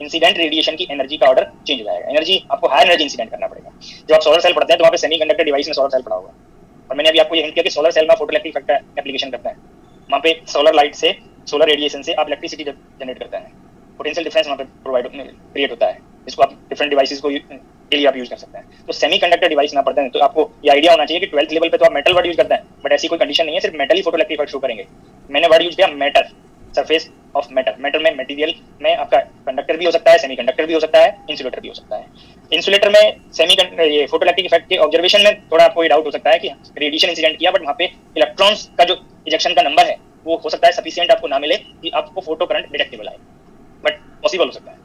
इंसिडेंट रेडिएशन की एनर्जी का ऑर्डर चेंज हो जाएगा, एनर्जी आपको हायर एनर्जी इंसिडेंट करना पड़ेगा। जब आप सोलर सेल पढ़ते हैं तो वहां पे सेमीकंडक्टर डिवाइस में सोलर सेल पढ़ा होगा, और मैंने अभी आपको ये हिंट किया कि सोलर सेल में फोटो इलेक्ट्रिक इफेक्ट का एप्लीकेशन करता है। वहां पे सोलर लाइट से, सोलर रेडिएशन से आप इलेक्ट्रिसिटी जनरेट करते हैं, पोटेंशियल डिफरेंस वहां पे प्रोवाइड क्रिएट होता है, इसको आप डिफरेंट डिवाइसेस को के लिए आप यूज कर सकते हैं। तो सेमीकंडक्टर डिवाइस ना पढ़ते हैं तो आपको ये आइडिया होना चाहिए कि 12th लेवल पे तो आप मेटल वर्ड यूज करते हैं, बट ऐसी कोई कंडीशन नहीं है, सिर्फ मेटल ही फोटो इलेक्ट्रिक इफेक्ट शो करेंगे। मैंने वर्ड यूज किया matter, surface of matter. Matter में मटेरियल में आपका कंडक्टर भी हो सकता है, सेमीकंडक्टर भी हो सकता है, इंसुलेटर भी हो सकता है। इंसुलेटर में ये फोटो इलेक्ट्रिक इफेक्ट के ऑब्जर्वेशन में थोड़ा आपको ये डाउट हो सकता है कि रेडिएशन इंसिडेंट किया, बट वहां पे इलेक्ट्रॉन्स का जो इजेक्शन का नंबर है वो हो सकता है सफिशिएंट आपको ना मिले कि आपको फोटो करंट डिटेक्टेबल आए, बट पॉसिबल हो सकता है।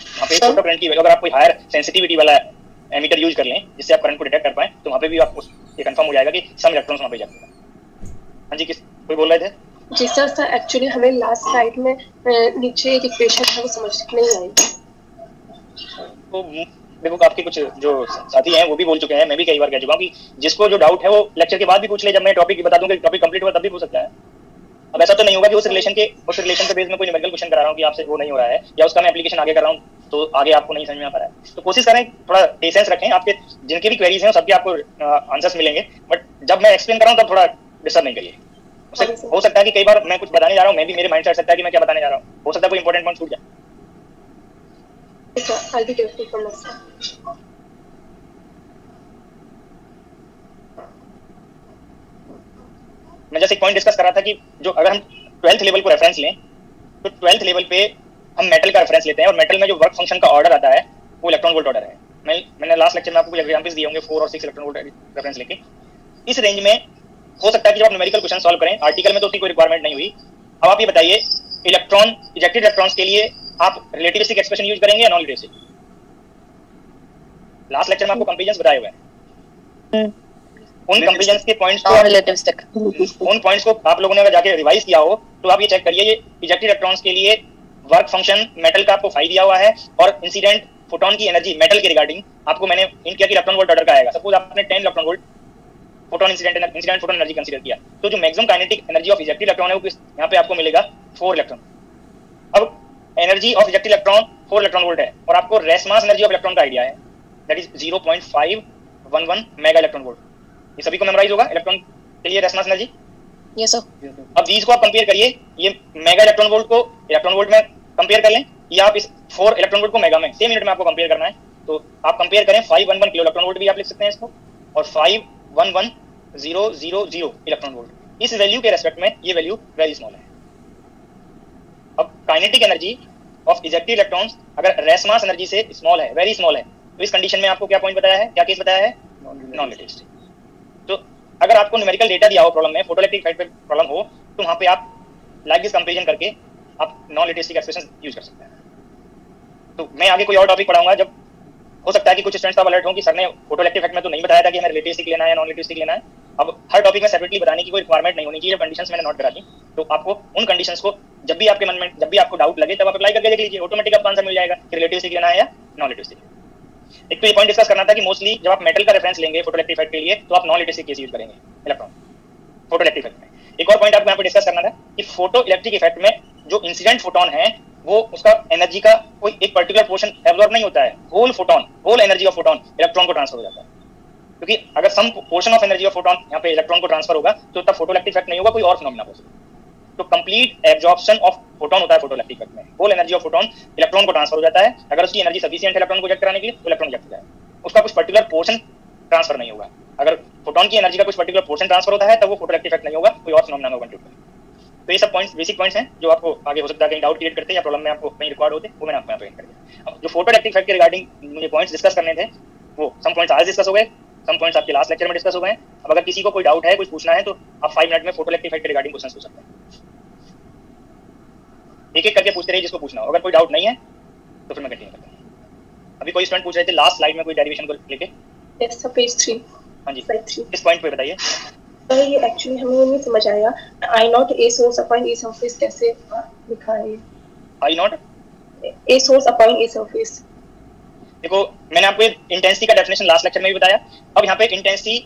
वहां पे फोटो करंट की वैल्यू अगर आप कोई हायर सेंसिटिविटी वाला एमीटर यूज कर लें जिससे आप करंट को डिटेक्ट कर पाए, तो वहां पे भी आपको ये कंफर्म हो जाएगा कि सम इलेक्ट्रॉन्स वहां पे जाते हैं। हाँ जी, किस कोई बोल रहे थे? जी सर, एक्चुअली हमें लास्ट स्लाइड में नीचे एक इक्वेशन है वो समझ नहीं आई। तो देखो आपके कुछ जो साथी हैं वो भी बोल चुके हैं, मैं भी कई बार कह चुका हूं कि जिसको जो डाउट है वो लेक्चर के बाद भी पूछ ले, जब मैं टॉपिक बता दूंगा, टॉपिक कंप्लीट हुआ तब भी पूछ सकता है। अब ऐसा तो नहीं होगा कि उस रिलेशन पे बेस में कोई न्यूमेरिकल क्वेश्चन करा रहा हूं कि आपसे वो नहीं हो रहा है, या उसका मैं एप्लीकेशन आगे कर रहा हूं तो आगे आपको नहीं समझ में आ पा रहा है। तो कोशिश करें थोड़ा पेशेंस रखें, आपके जिनके भी क्वेरीज हैं सबके आपको आंसर्स मिलेंगे, बट जब मैं एक्सप्लेन कर रहा हूं तब थोड़ा डिस्टर्ब नहीं करिए। हो सकता है कि कई बार मैं कुछ बताने जा रहा हूं, मैं भी मेरे माइंड से हट सकता है कि मैं क्या बताने जा रहा हूं, हो सकता है कोई इंपॉर्टेंट पॉइंट छूट जाए। I'll be careful from next time. मैं जैसे एक पॉइंट डिस्कस कर रहा था कि जो अगर हम 12th लेवल को रेफरेंस लें तो 12th लेवल पे हम मेटल का रेफरेंस लेते हैं और मेटल में जो वर्क फंक्शन का ऑर्डर आता है वो इलेक्ट्रॉन वोल्ट ऑर्डर है। मैंने लास्ट लेक्चर में आपको कुछ एग्जांपल्स दिए होंगे 4 और 6 इलेक्ट्रॉन वोल्ट रेफरेंस लेके। इस रेंज में हो सकता है कि जब आप न्यूमेरिकल क्वेश्चन सॉल्व करें, आर्टिकल में तो उसकी कोई रिक्वायरमेंट नहीं हुई। अब आप ये बताइए इलेक्ट्रॉन इजेक्टेड इलेक्ट्रॉन्स के लिए आप रिलेटिविस्टिक एक्सप्रेशन यूज करेंगे या नॉन रिलेटिविस्टिक? लास्ट लेक्चर में आपको कंपेरिजंस बताए हुए हैं, उन कंपेरिजंस के पॉइंट्स को रिलेटिविस्टिक, उन पॉइंट्स को आप लोगों ने अगर जाके रिवाइज किया हो तो आप ये चेक करिए, ये इजेक्टेड इलेक्ट्रॉन्स के लिए वर्क फंक्शन मेटल का आपको 5 दिया हुआ है और इंसिडेंट फोटोन की एनर्जी मेटल के रिगार्डिंग आपको मैंने इन किया कि इलेक्ट्रॉन वोल्ट ऑर्डर का आएगा। सपोज आपने 10 electron volt photon incident photon energy consider किया, तो जो maximum kinetic energy of ejected electron है वो यहाँ पे आपको मिलेगा 4 इलेक्ट्रॉन। अब energy of ejected electron 4 electron volt है और आपको rest mass energy of electron का आइडिया है, that is 0.511 mega electron volt. ये सभी को मेमोराइज होगा इलेक्ट्रॉन के लिए rest mass energy. Yes sir. अब these को आप कंपेयर करिए, ये मेगा इलेक्ट्रॉन वोल्ट को इलेक्ट्रॉन वोल्ट में कंपेयर कर लें या आप इस 4 इलेक्ट्रॉन वोल्ट को मेगा में, सेम यूनिट में आपको कंपेयर करना है तो आप कंपेयर करें 511 किलो इलेक्ट्रॉन वोल्ट भी आप लिख सकते हैं इसको और 511,000 इलेक्ट्रॉन वोल्ट। इस वैल्यू के रेस्पेक्ट में ये वैल्यू वेरी स्मॉल है। अब kinetic energy of ejected electrons अगर रेस्ट मास एनर्जी से स्मॉल है, वेरी स्मॉल है, तो इस कंडीशन में आपको क्या पॉइंट बताया है, क्या केस बताया है, नॉन रिलेटिविस्टिक। तो अगर आपको न्यूमेरिकल डेटा दिया हो प्रॉब्लम में, फोटोइलेक्ट्रिक इफेक्ट पे प्रॉब्लम हो, तो वहां पे आप लाइक दिस कंपैरिजन करके आप नॉन रिलेटिविस्टिक एक्सप्रेशन यूज कर सकते हैं। तो मैं आगे कोई और टॉपिक पढ़ाऊंगा जब हो सकता है कि कुछ स्टूडेंट्स का अलर्ट हो कि सर ने फोटोइलेक्ट्रिक इफेक्ट में तो नहीं बताया था कि हमें रिलेटिविस्टिक लेना है या नॉन रिलेटिविस्टिक लेना है। अब हर टॉपिक में सेपरेटली बताने की कोई रिक्वायरमेंट नहीं होनी चाहिए, कंडीशंस मैंने नोट करा दी, तो आपको उन कंडीशंस को जब भी आपके मन में, जब भी आपको डाउट लगे तब आप अप्लाई करके देख लीजिए, ऑटोमेटिक आपको आंसर मिल जाएगा कि रिलेटिविस्टिक लेना है या नॉन रिलेटिविस्टिक। एक तो ये पॉइंट डिस्कस करना था कि मोस्टली जब आप मेटल का रेफरेंस लेंगे फोटोइलेक्ट्रिक इफेक्ट के लिए तो आप नॉन रिलेटिविस्टिक केस यूज करेंगे इलेक्ट्रॉन फोटोइलेक्ट्रिक इफेक्ट में। एक और पॉइंट आपको यहाँ पे डिस्कस करना था कि फोटोइलेक्ट्रिक इफेक्ट में जो इंसिडेंट फोटोन है वो उसका एनर्जी का कोई एक पर्टिकुलर पोर्शन एब्जॉर्ब नहीं होता है, whole photon, whole energy of photon electron को ट्रांसफर हो जाता है। क्योंकि अगर some portion of energy of photon यहाँ पे इलेक्ट्रॉन को ट्रांसफर होगा तो तब फोटोइलेक्ट्रिक इफेक्ट नहीं होगा, कोई और फिनोमेना हो सकता है। तो कंप्लीट एब्जॉर्प्शन ऑफ फोटोन होता है फोटोइलेक्ट्रिक इफेक्ट में, whole energy of photon electron को ट्रांसफर हो जाता है। अगर उसकी एनर्जी सफिशिएंट है इलेक्ट्रॉन को इजेक्ट कराने के लिए तो इलेक्ट्रॉन इजेक्ट हो जाएगा, उसका कुछ पर्टिकुलर पोर्शन ट्रांसफर नहीं होगा। अगर फोटोन की एनर्जी का कुछ पर्टिकुलर पोर्शन ट्रांसफर होता है तब वो फोटोइलेक्ट्रिक इफेक्ट नहीं होगा, कोई और फिनोमेना होगा। तो ये सब पॉइंट्स बेसिक पॉइंट्स हैं जो आपको आगे हो सकता है कहीं डाउट क्रिएट करते हैं या प्रॉब्लम में आपको कहीं रिकॉर्ड होते, वो मैंने आपको यहाँ पे कर दिया। अब जो फोटोइलेक्ट्रिक इफेक्ट के रिगार्डिंग मुझे पॉइंट्स डिस्कस करने थे वो सम पॉइंट्स आज डिस्कस हो गए, सम पॉइंट्स आपके लास्ट लेक्चर में डिस्कस हो गए। अब अगर किसी को कोई डाउट है, कुछ पूछना है तो आप 5 मिनट में फोटोइलेक्ट्रिक इफेक्ट के रिगार्डिंग क्वेश्चन पूछ सकते हैं, एक एक करके पूछते रहिए जिसको पूछना हो। अगर कोई डाउट नहीं है तो फिर मैं कंटिन्यू करता हूँ। अभी कोई स्टूडेंट पूछ रहे थे लास्ट स्लाइड में कोई डेरिवेशन को लेके। Yes sir, page 3। हाँ जी, स्लाइड 3 इस पॉइंट पे बताइए। तो ये एक्चुअली हमें नहीं समझ आया, I naught a source upon a surface कैसे लिखा है? I naught a source upon a surface. देखो मैंने आपको इंटेंसिटी का डेफिनेशन लास्ट लेक्चर में भी बताया। अब यहाँ पे इंटेंसिटी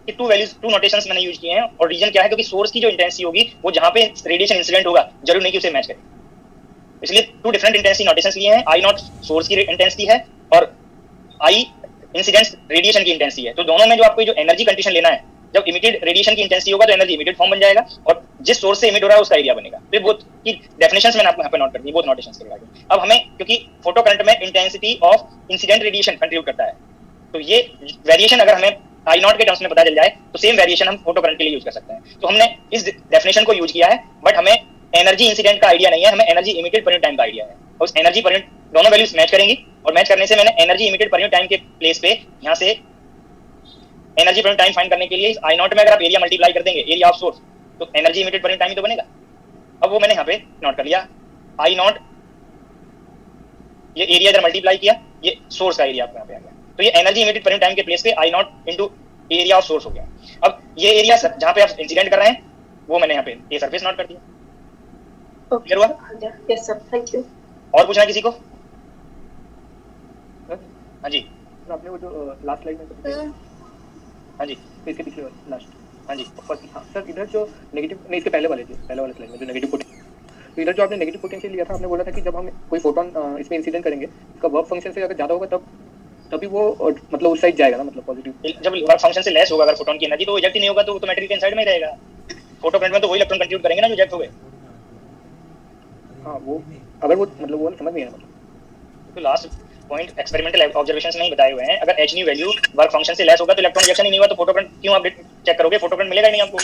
की 2 वैल्यूज, 2 नोटेशंस मैंने यूज किए हैं और रीजन क्या है, क्योंकि सोर्स की जो इंटेंसिटी होगी वो जहाँ पे रेडिएशन इंसिडेंट होगा जरूर नहीं कि उसे मैच करे, इसलिए 2 डिफरेंट इंटेंसिटी नोटेशंस लिए हैं। आई नॉट सोर्स की इंटेंसिटी है और आई इंसिडेंट रेडिएशन की इंटेंसिटी है। तो दोनों में जो आपको जो एनर्जी कंडीशन लेना है, जब इमिटेड रेडिएशन की इंटेंसिटी होगा तो एनर्जी इमिटेड फॉर्म बन जाएगा और जिस सोर्स से इमिट हो रहा है उसका एरिया बनेगा। तो बोथ की डेफिनेशंस मैंने आपको यहाँ पे नोट कर दी, बोथ नोटेशंस के रिगार्डिंग। अब हमें क्योंकि फोटो करंट में intensity of incident radiation contribute करता है, तो ये वेरिएशन अगर हमें आई नॉट के टर्म्स में पता चल जाए तो सेम वेरिएशन हम फोटो करंट के लिए यूज कर सकते हैं। तो हमने इस डेफिनेशन को यूज किया है, बट हमें एनर्जी इंसिडेंट का आइडिया नहीं है, हमें energy emitted per unit time का आइडिया है। और उस एनर्जी पर यूनिट दोनों वैल्यूज मैच करेंगी और मैच करने से मैंने energy emitted per unit time के प्लेस पे यहाँ से एनर्जी पर यूनिट टाइम फाइंड करने के लिए आई नॉट में अगर आप एरिया मल्टीप्लाई कर देंगे, एरिया ऑफ सोर्स, तो energy emitted per unit time ही तो बनेगा। अब वो मैंने यहाँ पे नोट कर लिया, आई नॉट, ये एरिया इधर मल्टीप्लाई किया, ये सोर्स का एरिया आपको यहाँ पे आ गया, तो ये energy emitted per unit time के प्लेस पे I naught into area of source हो गया। अब ये एरिया जहाँ पे आप इंसिडेंट कर रहे हैं वो मैंने यहाँ पे ये सरफेस नोट कर दिया। क्लियर हुआ? Yes sir, thank you. और पूछना किसी को? हाँ जी, आपने वो जो लास्ट स्लाइड में, हाँ जी, इसके पिछले लास्ट, हाँ जी, फर्स्ट, हाँ सर, इधर जो नेगेटिव, नहीं इसके पहले वाले स्लाइड में जो नेगेटिव पोटेंशियल, तो इधर जो आपने नेगेटिव पोटेंशियल लिया था, आपने बोला था कि जब हम कोई फोटोन इसमें इंसिडेंट करेंगे, इसका वर्क फंक्शन से अगर ज्यादा होगा तभी वो मतलब उस साइड जाएगा ना, मतलब पॉजिटिव। जब वर्क फंक्शन से लेस होगा अगर फोटोन की एनर्जी तो वो इजेक्ट ही नहीं होगा, तो वो तो मैटेरियल के इनसाइड में ही रहेगा। फोटो करंट में तो वही इलेक्ट्रॉन कंट्रीब्यूट करेंगे ना जो इजेक्ट हो गए। हाँ, वो अगर वो मतलब वो समझ नहीं है, मतलब तो लास्ट पॉइंट एक्सपेरिमेंटल ऑब्जर्वेशंस में ही बताए हुए हैं, अगर h new value work function से लेस होगा तो इलेक्ट्रॉन रिजेक्शन ही नहीं हुआ, तो फोटो करंट क्यों आप चेक करोगे, फोटो करंट मिलेगा ही नहीं आपको।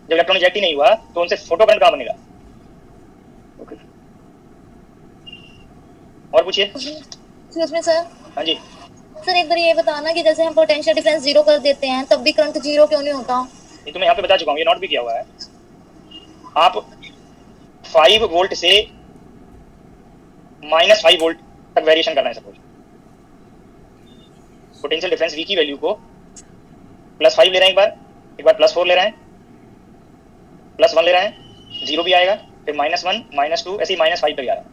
जब इलेक्ट्रॉन इजेक्ट ही नहीं हुआ तो उनसे फोटो करंट कहाँ बनेगा? ओके और पूछिए। Excuse me sir. हाँ जी सर एक बार ये बताना कि जैसे हम पोटेंशियल डिफरेंस 0 कर देते हैं तब भी करंट 0 क्यों नहीं होता? ये तो मैं यहाँ पे बता चुका हूँ, ये नोट भी किया हुआ है। आप 5 वोल्ट से -5 वोल्ट तक वेरिएशन करना है सपोज, पोटेंशियल डिफरेंस V की वैल्यू को +5 ले रहे हैं, एक बार +4 ले रहे हैं, +1 ले रहे हैं, 0 भी आएगा, फिर -1 -2 ऐसे ही -5 तक जा रहा है।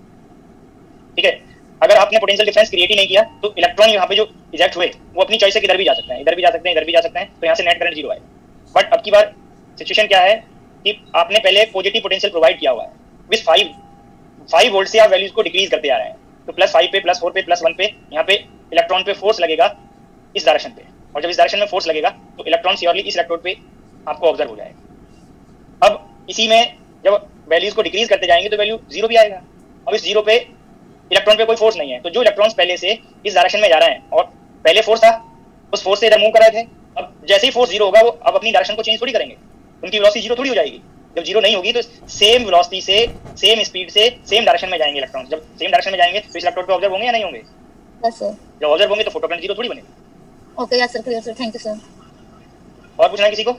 ठीक है, अगर आपने पोटेंशियल डिफरेंस क्रिएट ही नहीं किया तो इलेक्ट्रॉन यहाँ पे जो इजेक्ट हुए वो अपनी चॉइस से किधर भी जा सकते हैं, इधर भी जा सकते हैं, इधर भी जा सकते हैं, तो यहाँ से नेट करंट 0 आएगा। बट अब की बार सिचुएशन क्या है कि आपने पहले पॉजिटिव पोटेंशियल प्रोवाइड किया हुआ है, विद 5 वोल्ट से आप वैल्यूज को डिक्रीज करते आ रहे हैं, तो +5 पे, +4 पे, +1 पे यहाँ पे इलेक्ट्रॉन पे फोर्स लगेगा इस डायरेक्शन पे, और जब इस डायरेक्शन में फोर्स लगेगा तो इलेक्ट्रॉन श्योरली इस इलेक्ट्रोड पे आपको ऑब्जर्व हो जाएगा। अब इसी में जब वैल्यूज को डिक्रीज करते जाएंगे तो वैल्यू 0 भी आएगा। अब इस 0 पे इलेक्ट्रॉन पे कोई फोर्स नहीं है, तो जो इलेक्ट्रॉन्स पहले से इस डायरेक्शन में जा रहे हैं और पहले फोर्स था उस फोर्स से इधर मूव कर रहे थे, अब जैसे ही फोर्स 0 होगा वो अब अपनी डायरेक्शन को चेंज थोड़ी करेंगे, उनकी वेलोसिटी 0 थोड़ी हो जाएगी। जब 0 नहीं होगी तो सेम वेलोसिटी से, सेम स्पीड से, सेम डायरेक्शन में जाएंगे इलेक्ट्रॉन्स। जब सेम डायरेक्शन में जाएंगे तो इस इलेक्ट्रोड पे ऑब्जर्व होंगे या नहीं होंगे? Yes sir. जब ऑब्जर्व होंगे तो फोटो करंट 0 थोड़ी बनेगा। Okay yes sir, clear sir, thank you sir. और पूछना है किसी को?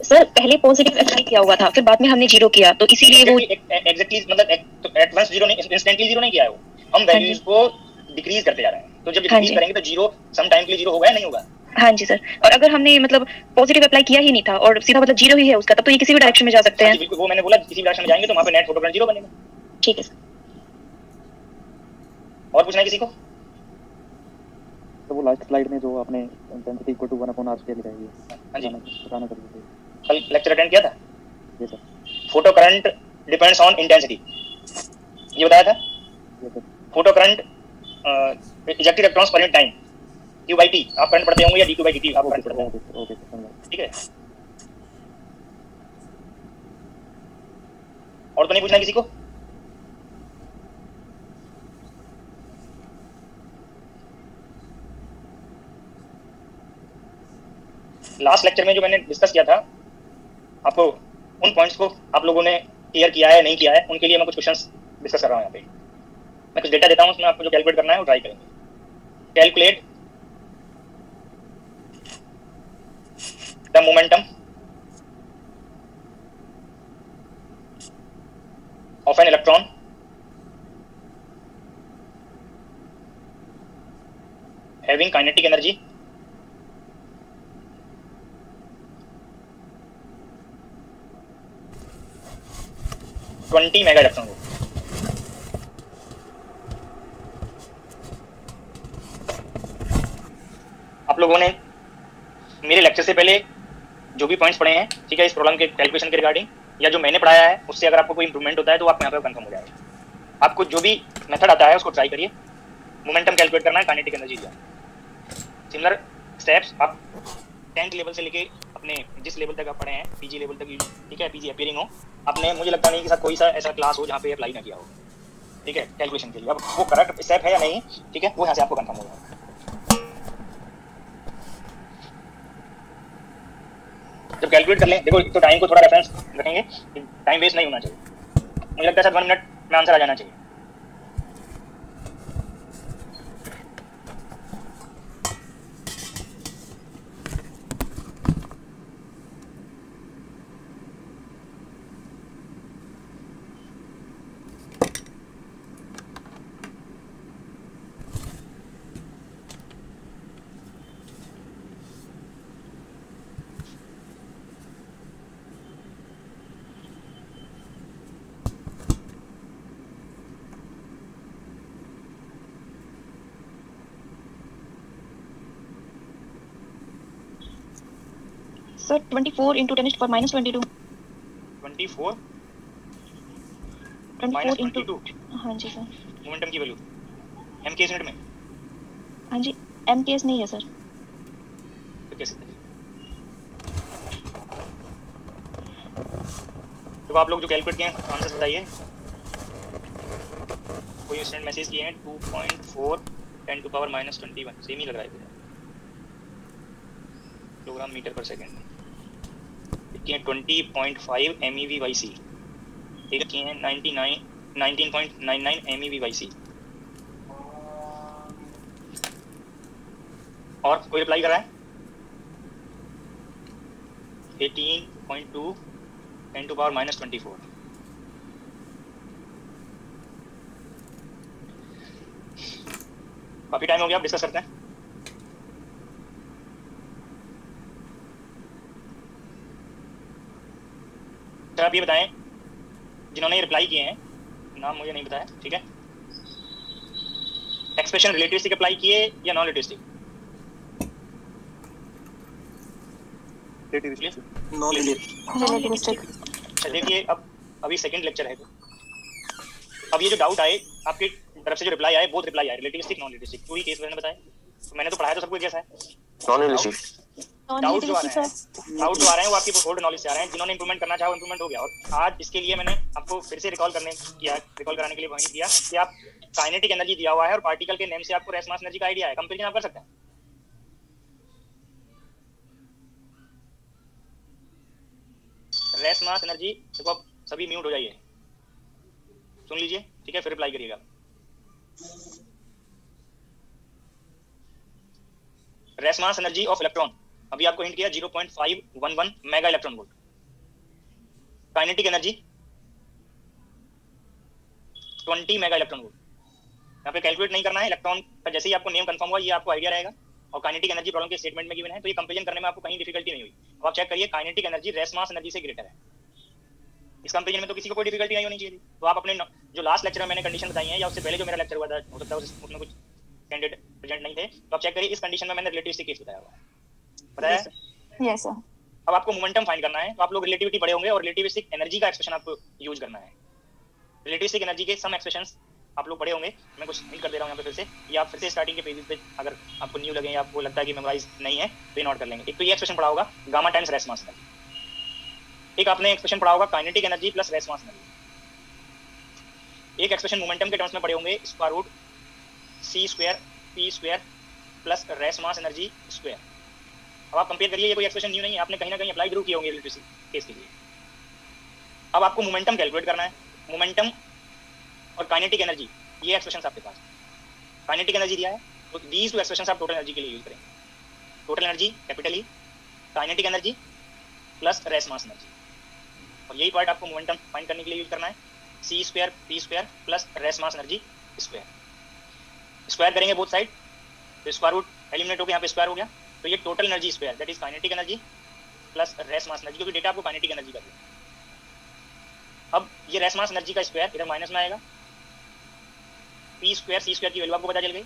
सर पहले पॉजिटिव अप्लाई किया हुआ था, फिर बाद में हमने 0 किया, तो इसीलिए वो एग्जैक्टली मतलब एट वंस 0 नहीं, इंस्टेंटली 0 नहीं किया है वो, हम वैल्यूज को डिक्रीज करते जा रहे हैं, तो जब डिक्रीज करेंगे तो 0 सम टाइम के लिए 0 होगा या नहीं होगा? हाँ जी सर। और अगर हमने मतलब पॉजिटिव अप्लाई किया ही नहीं था और सीधा मतलब 0 ही है उसका, तब तो ये किसी भी डायरेक्शन में जा सकते हैं। बिल्कुल, वो मैंने बोला किसी भी डायरेक्शन में जाएंगे तो वहां पे नेट फोटो करंट 0 बनेगा। ठीक है सर। और पूछना है किसी को? तो वो लास्ट स्लाइड में जो आपने intensity equal to 1/r square लिखा है, हाँ जी, बताना करिए। कल लेक्चर अटेंड किया था? Yes sir. Photo current depends on intensity, ये बताया था। Yes sir. Photo current ejected electrons पर यूनिट टाइम, Q/T आप करंट पढ़ते होंगे या dQ/dt आप करंट पढ़ते होंगे। ओके समझा। ठीक है, और तो नहीं पूछना किसी को? लास्ट लेक्चर में जो मैंने डिस्कस किया था, आपको उन पॉइंट्स को आप लोगों ने क्लियर किया है नहीं किया है, उनके लिए मैं कुछ क्वेश्चंस डिस्कस कर रहा हूँ यहाँ पे। मैं कुछ डेटा देता हूँ, उसमें आपको जो कैलकुलेट करना है वो ट्राई करेंगे। Calculate the momentum of an electron having kinetic energy mega electron volt. आप लोगों ने मेरे लेक्चर से पहले जो भी पॉइंट्स पढ़े हैं, ठीक है, इस प्रॉब्लम के कैलकुलेशन के रिगार्डिंग, या जो मैंने पढ़ाया है उससे अगर आपको कोई इंप्रूवमेंट होता है तो आप यहाँ पे कंफर्म हो जाएगा। आपको जो भी मेथड आता है उसको ट्राई करिए। मोमेंटम कैलकुलेट करना है, काइनेटिक एनर्जी दिया, सिमिलर स्टेप्स आप 10th लेवल से लेके अपने जिस लेवल तक आप पढ़े हैं, पीजी लेवल तक, ठीक है, पीजी अपीयरिंग हो, आपने मुझे लगता नहीं कि साथ कोई सा ऐसा क्लास हो जहाँ पे अप्लाई ना किया हो, ठीक है, कैलकुलेशन के लिए। अब वो करेक्ट स्टेप है या नहीं, ठीक है, वो यहाँ से आपको कंफर्म हो जाएगा। जब कैलकुलेट कर लें, देखो तो टाइम को थोड़ा रेफरेंस रखेंगे, टाइम वेस्ट नहीं होना चाहिए। मुझे लगता है सर 1 मिनट में आंसर आ जाना चाहिए। सर 24 × 10⁻22 24 into हाँ जी सर। मोमेंटम की वैल्यू mks यूनिट में? हाँ जी, mks नहीं है सर। तो कैसे? तो आप लोग जो कैलकुलेट किए हैं आंसर बताइए। कोई स्टूडेंट मैसेज किए हैं 2.4 10⁻21, सेम ही लग रहा है किलोग्राम मीटर पर सेकेंड। किए 20.5 MEV/C, एक किए हैं 19.99 MEV/C। और कोई रिप्लाई कर रहा है? 18.2 10⁻²4। काफी टाइम हो गया, आप डिस्कस करते हैं। सर आप ये बताएं, जिन्होंने ये रिप्लाई किए हैं, नाम मुझे नहीं बताया, ठीक है, एक्सप्रेशन रिलेटिविस्टिक अप्लाई किए या नॉन रिलेटिविस्टिक? रिलेटिविस्टिक। देखिए अब अभी सेकंड लेक्चर है, अब ये जो डाउट आए आपके तरफ से, जो रिप्लाई आए, बोथ रिप्लाई आए, रिलेटिविस्टिक नॉन रिलेटिविस्टिक, पूरी केस मैंने बताया, तो मैंने तो पढ़ाया तो सबको कैसा है। नॉन रिलेटिविस्टिक डाउट जो आ रहे हैं वो आपकी ओल्ड नॉलेज से आ रहे हैं, जिन्होंने इंप्रूवमेंट करना चाहा इंप्रूवमेंट हो गया। और आज इसके लिए मैंने आपको फिर से रिकॉल कराने के लिए पॉइंट किया कि आप काइनेटिक एनर्जी दिया हुआ है और पार्टिकल के नेम से आपको रेस मास एनर्जी का आइडिया है, कंपैरिजन आप कर सकते हैं। रेस मास एनर्जी देखो, आप सभी म्यूट हो जाइए, सुन लीजिए, ठीक है, फिर रिप्लाई करिएगा। Rest mass energy of electron, अभी आपको हिंट किया 0.511 mega electron volt. Kinetic energy 20 mega electron volt. यहाँ पे कैलकुलेट नहीं करना है, इलेक्ट्रॉन का जैसे ही आपको नेम कंफर्म हुआ ये आपको आइडिया रहेगा, और काइनेटिक एनर्जी प्रॉब्लम के स्टेटमेंट में गिवन है, तो ये कंपेरिजन करने में आपको कहीं डिफिकल्टी नहीं हुई। अब आप चेक करिए, kinetic energy rest mass energy से ग्रेटर है, इस कंपेरिजन में तो किसी को कोई डिफिकल्टी नहीं होनी चाहिए। तो आप अपने जो लास्ट लेक्चर में मैंने कंडीशन बताई है, या उससे पहले जो मेरा लेक्चर हुआ था, हो सकता है उसमें कुछ कैंडिडेट प्रेजेंट नहीं थे, तो आप चेक करिए, इस कंडीशन में मैंने रिलेटिविस्टिक केस बताया हुआ है, बताया? Yes sir. अब आपको मोमेंटम फाइंड करना है, तो आप लोग रिलेटिविटी पढ़े होंगे, और रिलेटिविस्टिक एनर्जी का एक्सप्रेशन आपको यूज करना है। रिलेटिविस्टिक एनर्जी के सम एक्सप्रेशंस आप लोग पढ़े होंगे, मैं कुछ नहीं कर दे रहा हूँ यहाँ पे फिर से, या आप फिर से स्टार्टिंग के पेजेस पे अगर आपको न्यू लगे या आपको लगता है कि मेमोराइज नहीं है तो ये नोट कर लेंगे। एक तो ये एक्सप्रेशन पढ़ा होगा, gamma times rest mass energy. एक आपने एक्सप्रेशन पढ़ा होगा, kinetic energy plus rest mass energy. एक एक्सप्रेशन मोमेंटम के टर्म्स में पढ़े होंगे, square root c² p² plus rest mass energy square. अब आप कंपेयर करिए, ये कोई एक्सप्रेशन न्यू नहीं है, आपने कहीं ना कहीं अप्लाई जरूर किए होंगे इलेक्ट्रिसिटी केस के लिए। अब आपको मोमेंटम कैलकुलेट करना है, मोमेंटम और काइनेटिक एनर्जी, ये एक्सप्रेशंस आपके पास। काइनेटिक एनर्जी दिया है, तो दीज टू एक्सप्रेशंस आप टोटल एनर्जी के लिए यूज करेंगे। Total energy capital E, kinetic energy plus rest mass energy, और यही पार्ट आपको मोमेंटम फाइंड करने के लिए यूज करना है, c² p² plus rest mass energy square. Square करेंगे बोथ साइड, तो स्क्वायर रूट एलिमिनेट हो गया, यहाँ पे स्क्वायर हो गया, तो ये total energy square, that is kinetic energy plus rest mass energy, क्योंकि डेटा आपको काइनेटिक एनर्जी का दिया। अब ये रेस मास एनर्जी का स्क्वायर इधर माइनस में आएगा, p² c² की वैल्यू आपको पता चल गई।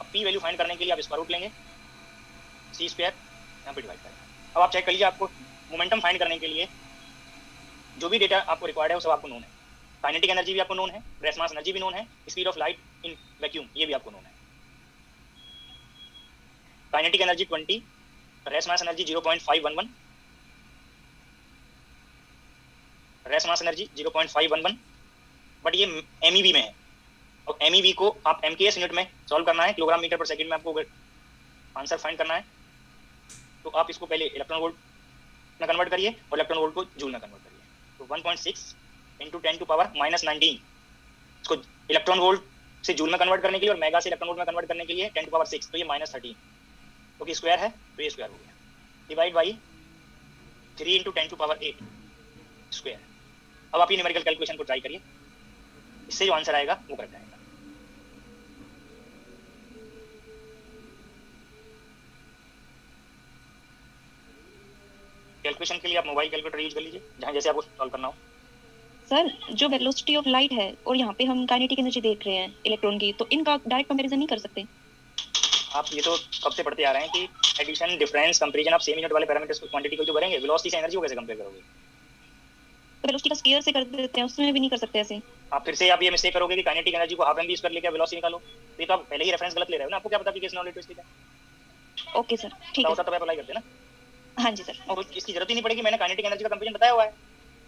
अब p वैल्यू फाइंड करने के लिए आप स्क्वायर रूट लेंगे, c² यहाँ पे डिवाइड करेंगे। अब आप चेक कर लीजिए, आपको मोमेंटम फाइंड करने के लिए जो भी डेटा आपको रिक्वायर्ड है वो सब आपको नोन है। काइनेटिक एनर्जी भी आपको नोन है, रेस मास एनर्जी भी नोन है, speed of light in vacuum ये भी आपको नोन है। Kinetic energy 20, rest mass energy 0.511, rest mass energy 0.511, but ये MEV में है, और MEV को आप MKS यूनिट में सॉल्व करना है, किलोग्राम मीटर पर सेकंड में आपको आंसर फाइंड करना है। तो आप इसको पहले इलेक्ट्रॉन वोल्ट में कन्वर्ट करिए और इलेक्ट्रॉन वोल्ट को जूल में कन्वर्ट करिए। तो 1.6 × 10⁻⁻19, इसको इलेक्ट्रॉन वोल्ट से जूल में कन्वर्ट करने के लिए और मेगा से इलेक्ट्रॉन वोल्ट में कन्वर्ट करने के लिए 10⁻6, तो ये -13, क्योंकि स्क्वायर है तो ये स्क्वायर हो गया, डिवाइड बाई 3 × 10⁸ स्क्वायर। अब आप ये न्यूमेरिकल कैलकुलेशन को ट्राई करिए, इससे जो आंसर आएगा वो करेक्ट आएगा। कैलकुलेशन के लिए आप मोबाइल कैलकुलेटर यूज कर लीजिए, जहाँ जैसे आपको सॉल्व करना हो। सर जो वेलोसिटी ऑफ लाइट है और यहाँ पे हम काइनेटिक एनर्जी देख रहे हैं इलेक्ट्रॉन की, तो इनका डायरेक्ट कंपैरिजन नहीं कर सकते? आप ये तो कब से पढ़ते आ रहे हैं कि एडिशन, डिफरेंस, कंपैरिजन आप सेम यूनिट वाले पैरामीटर्स को क्वांटिटी को जो करेंगे, वेलोसिटी से एनर्जी को कैसे कंपेयर करोगे? तो वेलोसिटी का स्केयर से कर देते हैं, उसमें भी नहीं कर सकते ऐसे। आप फिर से आप ये मिस्टेक करोगे कि काइनेटिक एनर्जी को हाफ mv² लेके वेलोसिटी निकालो, तो ये तो आप पहले ही रेफरेंस गलत ले रहे हो ना, आपको क्या पता कि किस नॉलेज है। ओके सर, ठीक है, होता तो अप्लाई करते ना। हाँ जी सर, तो इसकी जरूरत ही नहीं पड़ेगी, मैंने काइनेटिक एनर्जी का कंपेरिजन बताया हुआ है,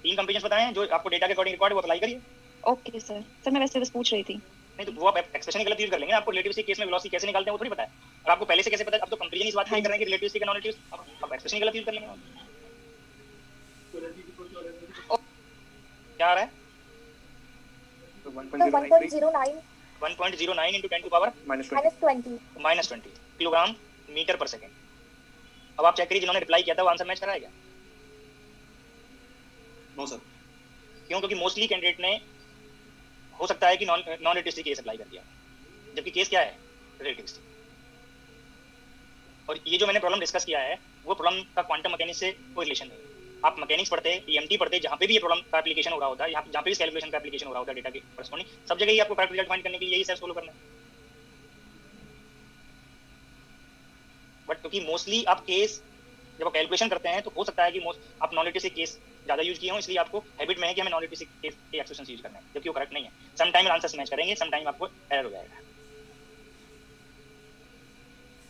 3 कंपेरिजन बताए हैं, जो आपको डेटा के अकॉर्डिंग रिक्वायर्ड वो अप्लाई करिए। ओके सर, सर मैं वैसे बस पूछ रही थी। नहीं तो वो आप एक्सप्रेशन गलत यूज कर लेंगे, आपको रिलेटिविस्टिक केस में वेलोसिटी कैसे निकालते हैं वो थोड़ी पता है, और आपको पहले से कैसे पता है? अब तो कंपेरिजन इस बात के लिए कर रहे हैं कि रिलेटिविस्टिक का नॉन रिलेटिविस्टिक, अब एक्सप्रेशन गलत यूज कर लेंगे। क्या आ रहा है? तो तो 1.093 1.09 into 10 to power -20 kilogram metre पर सेकेंड। अब आप चेक करिए जिन्होंने रिप्लाई किया था वो आंसर मैच करा है क्या? No sir. क्यों? क्योंकि मोस्टली कैंडिडेट ने हो सकता है कि नॉन रिलेटिविस्टिक केस अप्लाई कर दिया, जबकि केस क्या है? रिलेटिविस्टिक। और ये जो मैंने प्रॉब्लम डिस्कस किया है वो प्रॉब्लम का क्वांटम मैकेनिक्स से कोई रिलेशन नहीं है। आप मैकेनिक्स पढ़ते, ईएमटी पढ़ते, जहाँ पे भी ये प्रॉब्लम का एप्लीकेशन हो रहा होता है, जहाँ पे भी कैलकुलेशन का एप्लीकेशन हो रहा होता है डेटा के करस्पॉन्डिंग, सब जगह ही आपको करेक्ट रिजल्ट फाइंड करने के लिए यही स्टेप्स फॉलो करना है। बट क्योंकि मोस्टली आप केस जब आप कैलकुलेशन करते हैं तो हो सकता है कि आप नॉन रिलेटिविस्टिक केस ज़्यादा यूज किए हो, इसलिए आपको हैबिट में है कि हमें नॉन रिलेटिविस्टिक केस के एक्सप्रेशन यूज करना है, जबकि वो करेक्ट नहीं है। सम टाइम आंसर्स मैच करेंगे, सम टाइम आपको एरर हो जाएगा।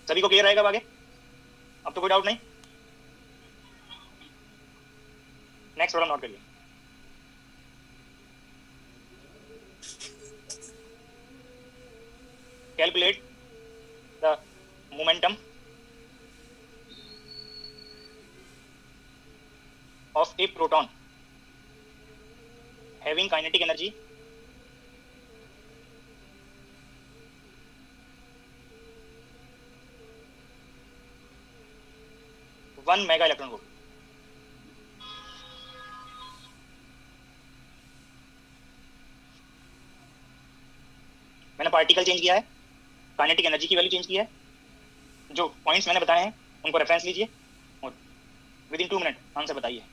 सभी को क्लियर रहेगा आगे? अब तो कोई डाउट नहीं। नेक्स्ट प्रॉब्लम नोट करिए। Calculate the momentum of a proton having kinetic energy one mega electron volt. मैंने पार्टिकल चेंज किया है, काइनेटिक एनर्जी की वैल्यू चेंज की है, जो पॉइंट्स मैंने बताए हैं उनको रेफरेंस लीजिए और विद इन 2 मिनट आंसर बताइए।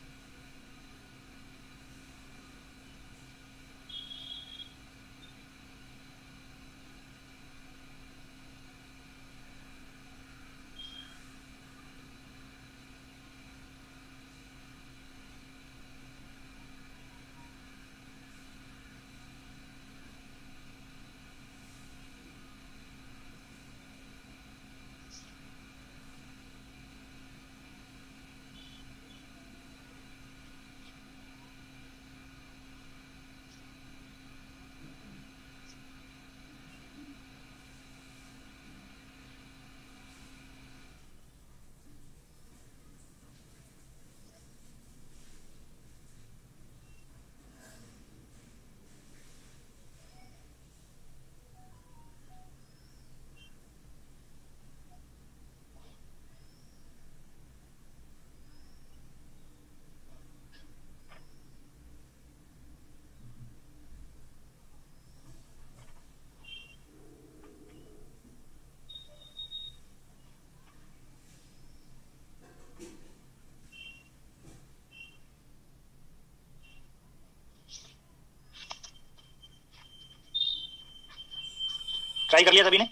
ट्राई कर लिया सभी ने?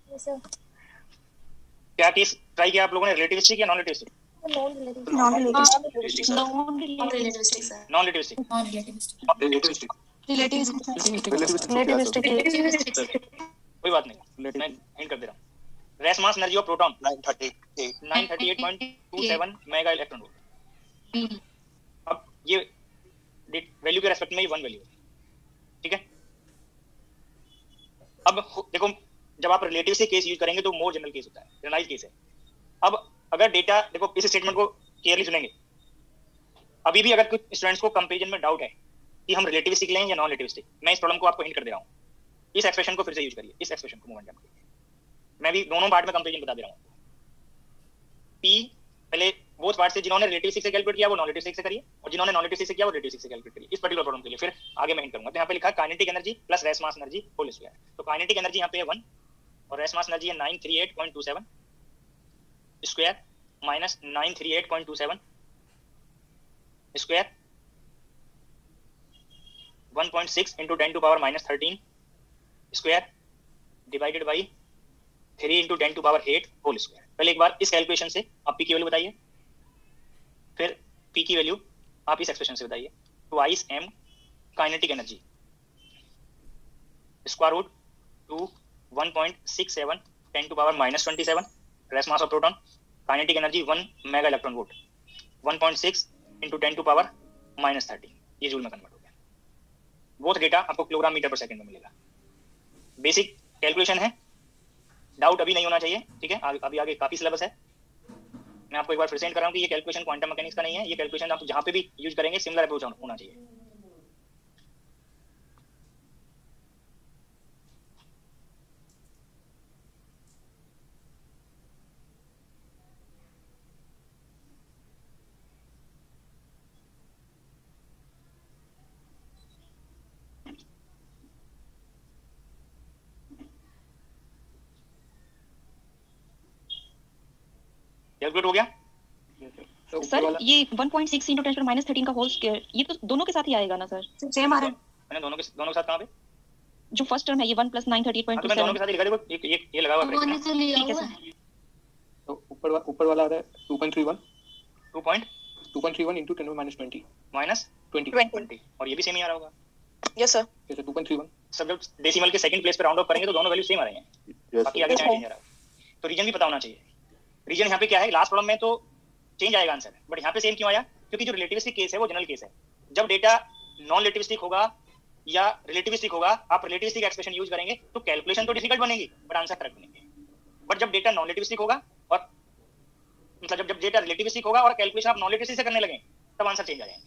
Yes sir. क्या केस ट्राई किया आप लोगों ने, रिलेटिविस्टिक या non relativistic? Non relativistic non relativistic कोई बात नहीं, मैं हिंट कर दे रहा हूँ। Rest mass energy of proton 938.27 mega electron volt. अब ये वैल्यू के रेस्पेक्ट में ही वन वैल्यू है, ठीक है। अब देखो जब आप रिलेटिव से केस यूज करेंगे तो मोर जनरल केस होता है, जनरलाइज केस है। अब अगर डेटा देखो, इस स्टेटमेंट को क्लियरली सुनेंगे। अभी भी अगर कुछ स्टूडेंट्स को कंपैरिजन में डाउट है कि हम रिलेटिविस्टिक लें या नॉन रिलेटिविस्टिक, मैं इस प्रॉब्लम को आपको हिंट कर दे रहा हूँ। इस एक्सप्रेशन को फिर से यूज करिए, इस एक्सप्रेशन को मोमेंटम के, मैं भी दोनों पार्ट में कंपैरिजन बता दे रहा हूँ। पी पहले बोथ पार्ट से, जिन्होंने रिलेटिविस्टिक से कैलकुलेट किया वो नॉन रिलेटिविस्टिक से करिए, और जिन्होंने नॉन रिलेटिविस्टिक से किया वो रिलेटिविस्टिक से कैलकुलेट करिए इस पर्टिकुलर प्रॉब्लम के लिए। फिर आगे मैं हिंट करूंगा। तो यहाँ पे लिखा kinetic energy plus rest mass energy whole square. तो काइनेटिक एनर्जी यहाँ पे है 1 और रेस मास एनर्जी है 938.27 square minus 938.27 square 1.6 into 10 to power minus 13 square divided by 3 into 10 to power 8 whole square. पहले एक बार इस कैलकुलेशन से आप पी की वैल्यू बताइए, फिर पी की वैल्यू आप इस एक्सप्रेशन से बताइए। Twice m kinetic energy square root to 1.67 10 to power minus 27 rest mass of proton, kinetic energy 1 mega electron volt 1.6 into 10 to power minus 30, ये जूल में कन्वर्ट हो गया। बोथ डेटा आपको किलोग्राम मीटर पर सेकंड में मिलेगा। Basic calculation है, doubt अभी नहीं होना चाहिए, ठीक है। अभी आगे काफी सिलेबस है, मैं आपको एक बार फिर से कर रहा हूँ कि ये कैलकुलेशन क्वांटम मैकेनिक्स का नहीं है, ये कैलकुलेशन आप जहाँ पे भी यूज करेंगे सिमिलर अप्रोच होना चाहिए। कैलकुलेट हो गया सर? ये 1.6 into 10⁻13 का होल स्क्वायर, ये तो दोनों के साथ ही आएगा ना सर? सेम आ रहा है। मैंने दोनों के साथ कहाँ पे? जो फर्स्ट टर्म है ये 1 + 938.27। मैं दोनों के साथ ही लिखा, देखो ये लगा हुआ है। ठीक है सर। तो ऊपर वाला आ रहा है 2.31 2.31 into 10⁻20 माइनस 20 और ये भी सेम ही आ रहा होगा। Yes sir. जैसे 2.31 सब जब डेसिमल के सेकंड प्लेस पे राउंड ऑफ करेंगे तो दोनों वैल्यू सेम आ रहे हैं, बाकी आगे चेंज आ रहा है। तो रीजन भी पता होना चाहिए। रीजन यहाँ पे क्या है, लास्ट प्रॉब्लम में तो चेंज आएगा आंसर, बट यहाँ पे सेम क्यों आया? क्योंकि जो रिलेटिविस्टिक केस है वो जनरल केस है। जब डेटा नॉन रिलेटिविस्टिक होगा या रिलेटिविस्टिक होगा, आप रिलेटिविस्टिक एक्सप्रेशन यूज करेंगे तो कैलकुलेशन तो डिफिकल्ट बनेगी बट आंसर करेक्ट बनेंगे। बट जब डेटा नॉन रिलेटिविस्टिक होगा और मतलब जब डेटा रिलेटिविस्टिक होगा और कैलकुलेशन आप नॉन रिलेटिविस्टिक से करने लगे तब आंसर चेंज आ जाएंगे।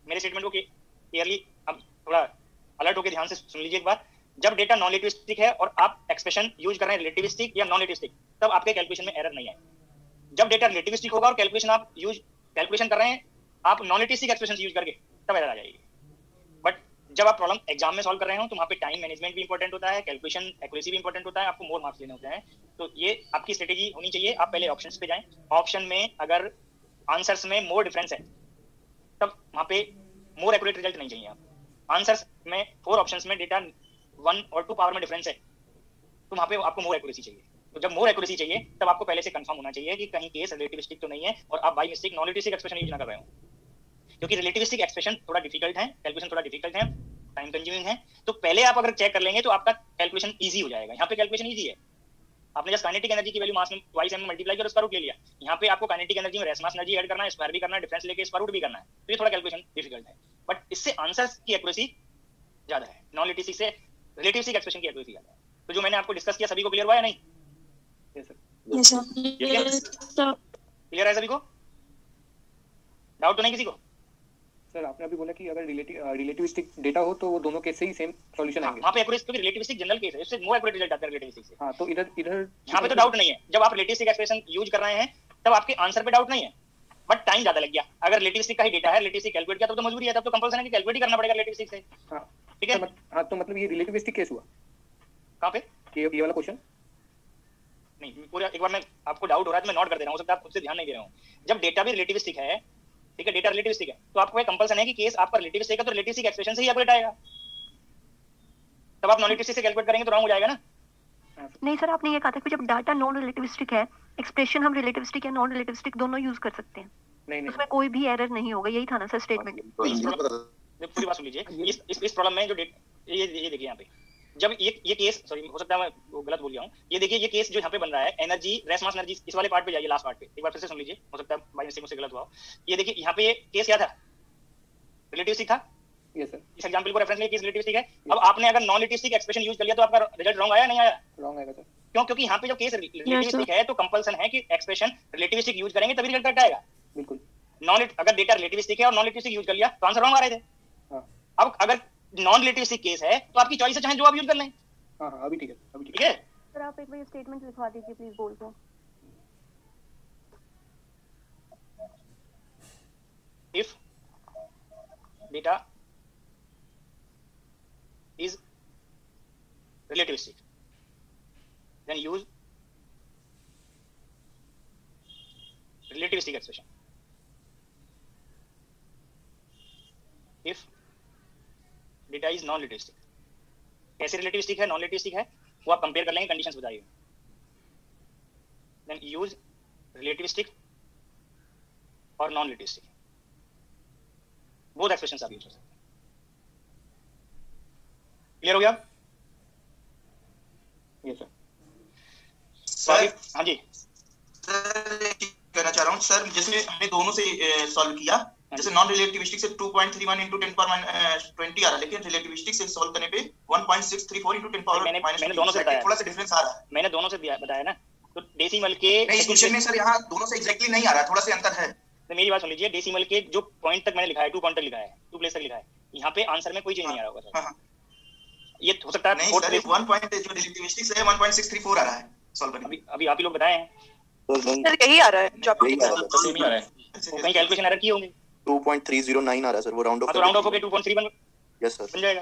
मेरे स्टेटमेंट को क्लियरली अब थोड़ा अलर्ट होकर ध्यान से सुन लीजिए एक बार। जब डेटा नॉन रिलेटिविस्टिक है और आप एक्सप्रेशन यूज कर रहे हैं रिलेटिविस्टिक या नॉन रिलेटिविस्टिक, तब आपके कैलकुलेशन में एरर नहीं है। जब डेटा रिलेटिविस्टिक होगा और कैलकुलेशन कर रहे हैं आप नॉन रिलेटिविस्टिक एक्सप्रेशन यूज करके, तब एरर आ जाएगी। बट जब आप प्रॉब्लम एग्जाम में सॉल्व कर रहे हो तो वहाँ पे टाइम मैनेजमेंट भी इंपॉर्टेंट होता है, कैलकुलेशन एक्यूरेसी भी इंपॉर्टेंट होता है, आपको मोर मार्क्स लेने होते हैं। तो ये आपकी स्ट्रेटेजी होनी चाहिए। आप पहले ऑप्शंस पे जाएं, ऑप्शन में अगर आंसर्स में मोर डिफरेंस है तब वहाँ पे मोर एक्यूरेट रिजल्ट नहीं चाहिए। आप आंसर्स में 4 ऑप्शंस में डेटा 1 और 2 पावर में डिफरेंस है तो वहाँ पे आपको मोर एक्यूरेसी चाहिए। तो जब मोर एक्यूरेसी चाहिए तब आपको पहले से कंफर्म होना चाहिए कि कहीं केस रिलेटिविस्टिक तो नहीं है और आप by mistake non relativistic expression use ना कर रहे हो, क्योंकि रिलेटिविस्टिक एक्सप्रेशन थोड़ा डिफिकल्ट है, कैलकुलेशन थोड़ा डिफिकल्ट है, टाइम कंज्यूमिंग है। तो पहले आप अगर चेक कर लेंगे तो आपका कैलकुलेशन इजी हो जाएगा। यहाँ पे कैलकुलेशन इजी है, आपने जस्ट काइनेटिक एनर्जी की वैल्यू मास में ट्वाइस में मल्टीप्लाई कर उसका रूट ले लिया। यहाँ पे आपको काइनेटिक एनर्जी में रेस्ट मास एनर्जी ऐड करना है, स्क्वायर भी करना है, डिफरेंस लेके स्क्वायर रूट भी करना है। तो ये थोड़ा कैलकुलेशन डिफिकल्ट है, बट इससे आंसर्स की एक्यूरेसी ज्यादा है, नॉन रिलेटिविस्टिक से रिलेटिविस्टिक एक्सप्रेशन की एक्यूरेसी ज्यादा है। तो जो मैंने आपको डिस्कस किया सभी को क्लियर हुआ या नहीं? क्लियर है सभी को? डाउट तो नहीं किसी को? सर आपने अभी बोला कि अगर रिलेटिविस्टिक डेटा हो तो वो दोनों केस से ही सेम सॉल्यूशन आएंगे। वहाँ पे एक्यूरेसी, क्योंकि रिलेटिविस्टिक जनरल केस है, इससे मोर एक्यूरेट रिजल्ट आता है रिलेटिविस्टिक से। हाँ, तो इधर यहाँ पे तो डाउट नहीं है। जब आप रिलेटिविस्टिक एक्सप्रेशन यूज कर रहे हैं तब आपके आंसर पे डाउट नहीं है, बट टाइम ज्यादा लग गया। अगर रिलेटिविस्टिक का ही डेटा है, रिलेटिविस्टिक कैलकुलेट किया तो मजबूरी है, तब तो कंपल्सन है कि कैलकुलेट ही करना पड़ेगा रिलेटिविस्टिक से। हाँ ठीक है। हाँ, तो मतलब ये रिलेटिविस्टिक केस हुआ कहाँ पे? ये वाला क्वेश्चन नहीं, पूरा एक बार मैं आपको डाउट हो रहा है तो मैं नोट कर दे रहा हूँ, हो सकता है आप खुद से ध्यान नहीं दे रहे हो। जब डेटा भी रिलेटिविस्टिक है, ठीक है, डेटा रिलेटिविस्टिक है, तो आपको एक कंपल्सन है कि केस आपका रिलेटिविस्टिक है तो रिलेटिविस्टिक एक्सप्रेशन से ही एक्यूरेट आएगा। तब आप नॉन रिलेटिविस्टिक से कैलकुलेट करेंगे तो रॉन्ग हो जाएगा ना। नहीं सर, आपने ये कहा था कि जब डाटा नॉन रिलेटिविस्टिक है, एक्सप्रेशन हम रिलेटिविस्टिक या नॉन रिलेटिविस्टिक दोनों यूज कर सकते हैं। नहीं उसमें कोई भी एरर नहीं होगा, यही था ना सर स्टेटमेंट? पूरी बात सुन लीजिए। इस प्रॉब्लम में जो ये देखिए यहाँ पे, जब ये केस, सॉरी हो सकता है मैं वो गलत बोल गया हूँ, ये देखिए ये केस जो यहाँ पे बन रहा है एनर्जी रेस्ट मास एनर्जी, इस वाले पार्ट पे जाइए, लास्ट पार्ट पे एक बार फिर से सुन लीजिए, हो सकता है बाय मिस्टेक मुझसे गलत हुआ हो। ये देखिए यहाँ पे ये केस क्या था, रिलेटिविस्टिक था। यस सर, इस एग्जांपल को रेफरेंस लिए केस रिलेटिविस्टिक है। अब आपने अगर नॉन रिलेटिविस्टिक एक्सप्रेशन यूज कर लिया तो आपका रिजल्ट रॉन्ग आया नहीं आया? रॉन्ग आएगा सर। क्यों? क्योंकि यहाँ पे जब केस रिलेटिविस्टिक है तो कंपल्सन है कि एक्सप्रेशन रिलेटिविस्टिक यूज करेंगे तभी रिजल्ट करेक्ट आएगा। बिल्कुल। अगर डेटा रिलेटिविस्टिक है और नॉन रिलेटिविस्टिक यूज कर लिया तो आंसर रॉन्ग आ रहे थे। अब अगर नॉन रिलेटिविस्टिक केस है तो आपकी चॉइस है, चाहे जो आप यूज कर लें। हाँ, अभी ठीक है, अभी ठीक है। सर आप एक बार स्टेटमेंट लिखवा दीजिए प्लीज, बोल दो। If data is relativistic, then use relativistic expression. If data is non-relativistic, कैसे रिलेटिविस्टिक है, नॉन रिलेटिविस्टिक है, वो आप कंपेयर कर लेंगे, कंडीशंस बताइए। देन यूज रिलेटिविस्टिक और नॉन रिलेटिविस्टिक, बोथ एक्सप्रेशंस आप यूज कर सकते हैं। क्लियर हो गया? Yes sir. सर हाँ जी सर, कहना चाह रहा हूँ सर, जैसे हमने दोनों से सॉल्व किया, जैसे नॉन रिलेटिविस्टिक से 2.31 into 10 power -20 आ रहा है, लेकिन रिलेटिविस्टिक से सॉल्व करने पे 1.634 into 10 power मैंने दोनों से बताया, थोड़ा सा डिफरेंस आ रहा है। मैंने दोनों से बताया ना। तो डेसिमल के नहीं, इस क्वेश्चन में सर यहाँ दोनों से एग्जैक्टली नहीं आ रहा है, थोड़ा सा अंतर है। तो मेरी बात सुन लीजिए, डेसिमल के जो पॉइंट तक मैंने लिखा है, 2 पॉइंट तक लिखा है, 2 प्लेस तक लिखा है, यहाँ पे आंसर में कोई चेंज नहीं आ रहा होगा सर। हाँ। ये हो सकता है नहीं सर, 1 पॉइंट जो रिलेटिविस्टिक है 1.634 आ रहा है सॉल्व करने। अभी आप ही लोग बताए हैं सर यही आ रहा है जो आपको दिखा रहा है, सेम ही आ रहा है। वो कहीं कैलकुलेशन एरर की होंगी। 2.309 आ रहा है सर, वो राउंड ऑफ तो राउंड ऑफ होके 2.31 यस सर बन जाएगा।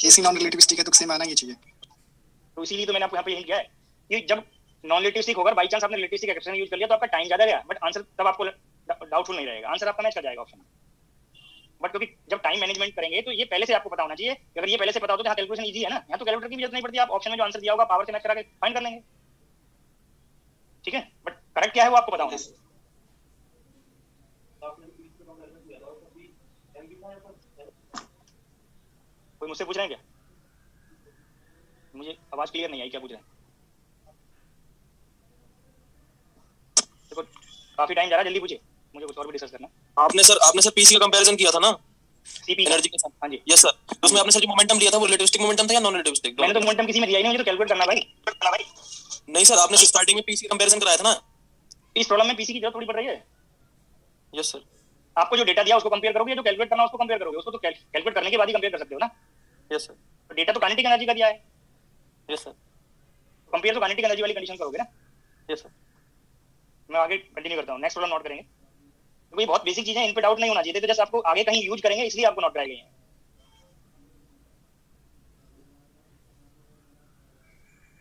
केसी नॉन रिलेटिविस्टिक है तो सेम आना ही चाहिए। तो इसीलिए तो मैंने आपको यहाँ पे यही किया है कि जब नॉन रिलेटिविस्टिक होगा, बाई चांस आपने रिलेटिविस्टिक एक्सप्रेशन यूज कर लिया तो आपका टाइम ज्यादा गया, बट आंसर तब आपको डाउटफुल नहीं रहेगा, आंसर आपका मैच कर जाएगा ऑप्शन। बट क्योंकि जब टाइम मैनेजमेंट करेंगे तो ये पहले से आपको पता होना चाहिए। अगर ये पहले से पता हो तो यहाँ कैलकुलेशन इजी है ना, यहाँ तो कैलकुलेटर की भी जरूरत नहीं पड़ती, आप ऑप्शन में जो आंसर दिया होगा पावर से मैच करा के फाइंड कर लेंगे, ठीक है। बट करेक्ट क्या है वो आपको पता होना चाहिए। कोई मुझसे पूछ रहे हैं क्या? मुझे आवाज क्लियर नहीं आई, क्या पूछ रहे हैं? देखो काफी टाइम जा रहा है, जल्दी पूछिए, मुझे कुछ और भी डिस्कस करना है। आपने सर पीसी का कंपैरिजन किया था ना सीपी एनर्जी के साथ? हाँ जी यस सर। तो उसमें आपने सर जो मोमेंटम लिया था वो रिलेटिविस्टिक मोमेंटम था या नॉन रिलेटिविस्टिक? मैंने तो मोमेंटम किसी में दिया ही नहीं, मुझे तो कैलकुलेट करना भाई। नहीं सर, आपने स्टार्टिंग में पीसी कंपैरिजन कराया था ना। इस प्रॉब्लम में पीसी की जरूरत थोड़ी पड़ रही है। Yes sir. आपको जो डेटा दिया उसको कंपेयर करोगे, जो कैलकुलेट करना उसको कंपेयर करोगे, उसको तो कैलकुलेट करने के बाद ही कंपेयर कर सकते हो ना। Yes sir. तो डेटा तो काइनेटिक एनर्जी का दिया है। Yes sir. कंपेयर तो काइनेटिक एनर्जी वाली कंडीशन करोगे ना। Yes sir. मैं आगे कंटिन्यू करता हूँ, नेक्स्ट प्रॉब्लम नोट करेंगे। तो ये बहुत बेसिक चीजें, इन पे डाउट नहीं होना चाहिए, तो जैसे आपको आगे कहीं यूज करेंगे इसलिए आपको नोट कराई गई है।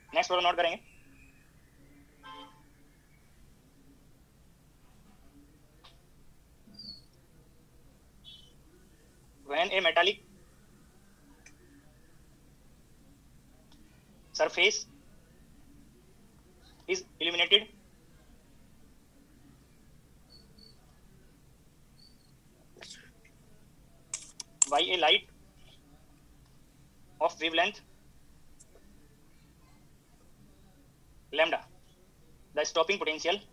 नेक्स्ट प्रॉब्लम नोट करेंगे। When a metallic surface is illuminated by a light of wavelength lambda, the stopping potential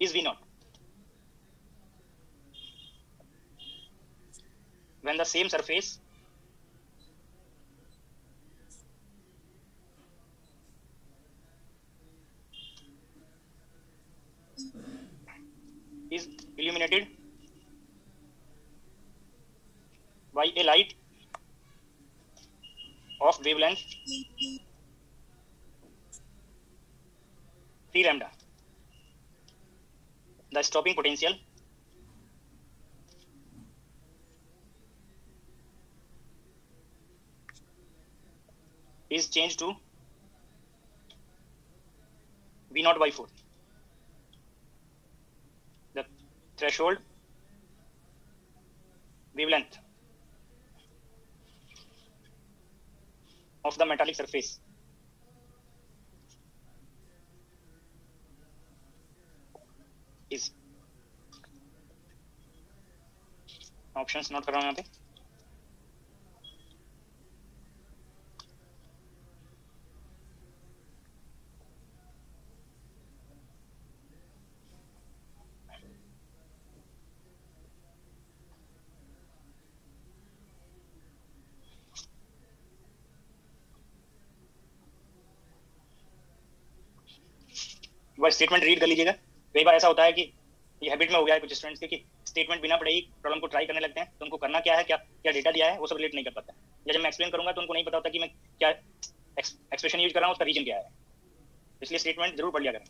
is V naught. When the same surface is illuminated by a light of wavelength T lambda, the stopping potential is changed to V naught by 4. The threshold wavelength of the metallic surface is, options note कर रहा हूं यहाँ पे। वह statement read कर लीजिएगा। कई बार ऐसा होता है कि ये हैबिट में हो गया है कुछ स्टूडेंट्स के कि स्टेटमेंट बिना पढ़े ही प्रॉब्लम को ट्राई करने लगते हैं, तो उनको करना क्या है, क्या क्या डेटा दिया है वो सब रिलेट नहीं कर पाता, या जब मैं एक्सप्लेन करूंगा तो उनको नहीं पता होता कि मैं क्या एक्सप्रेशन यूज कर रहा हूँ, उसका रीजन क्या है। इसलिए स्टेटमेंट जरूर पढ़ लिया करें।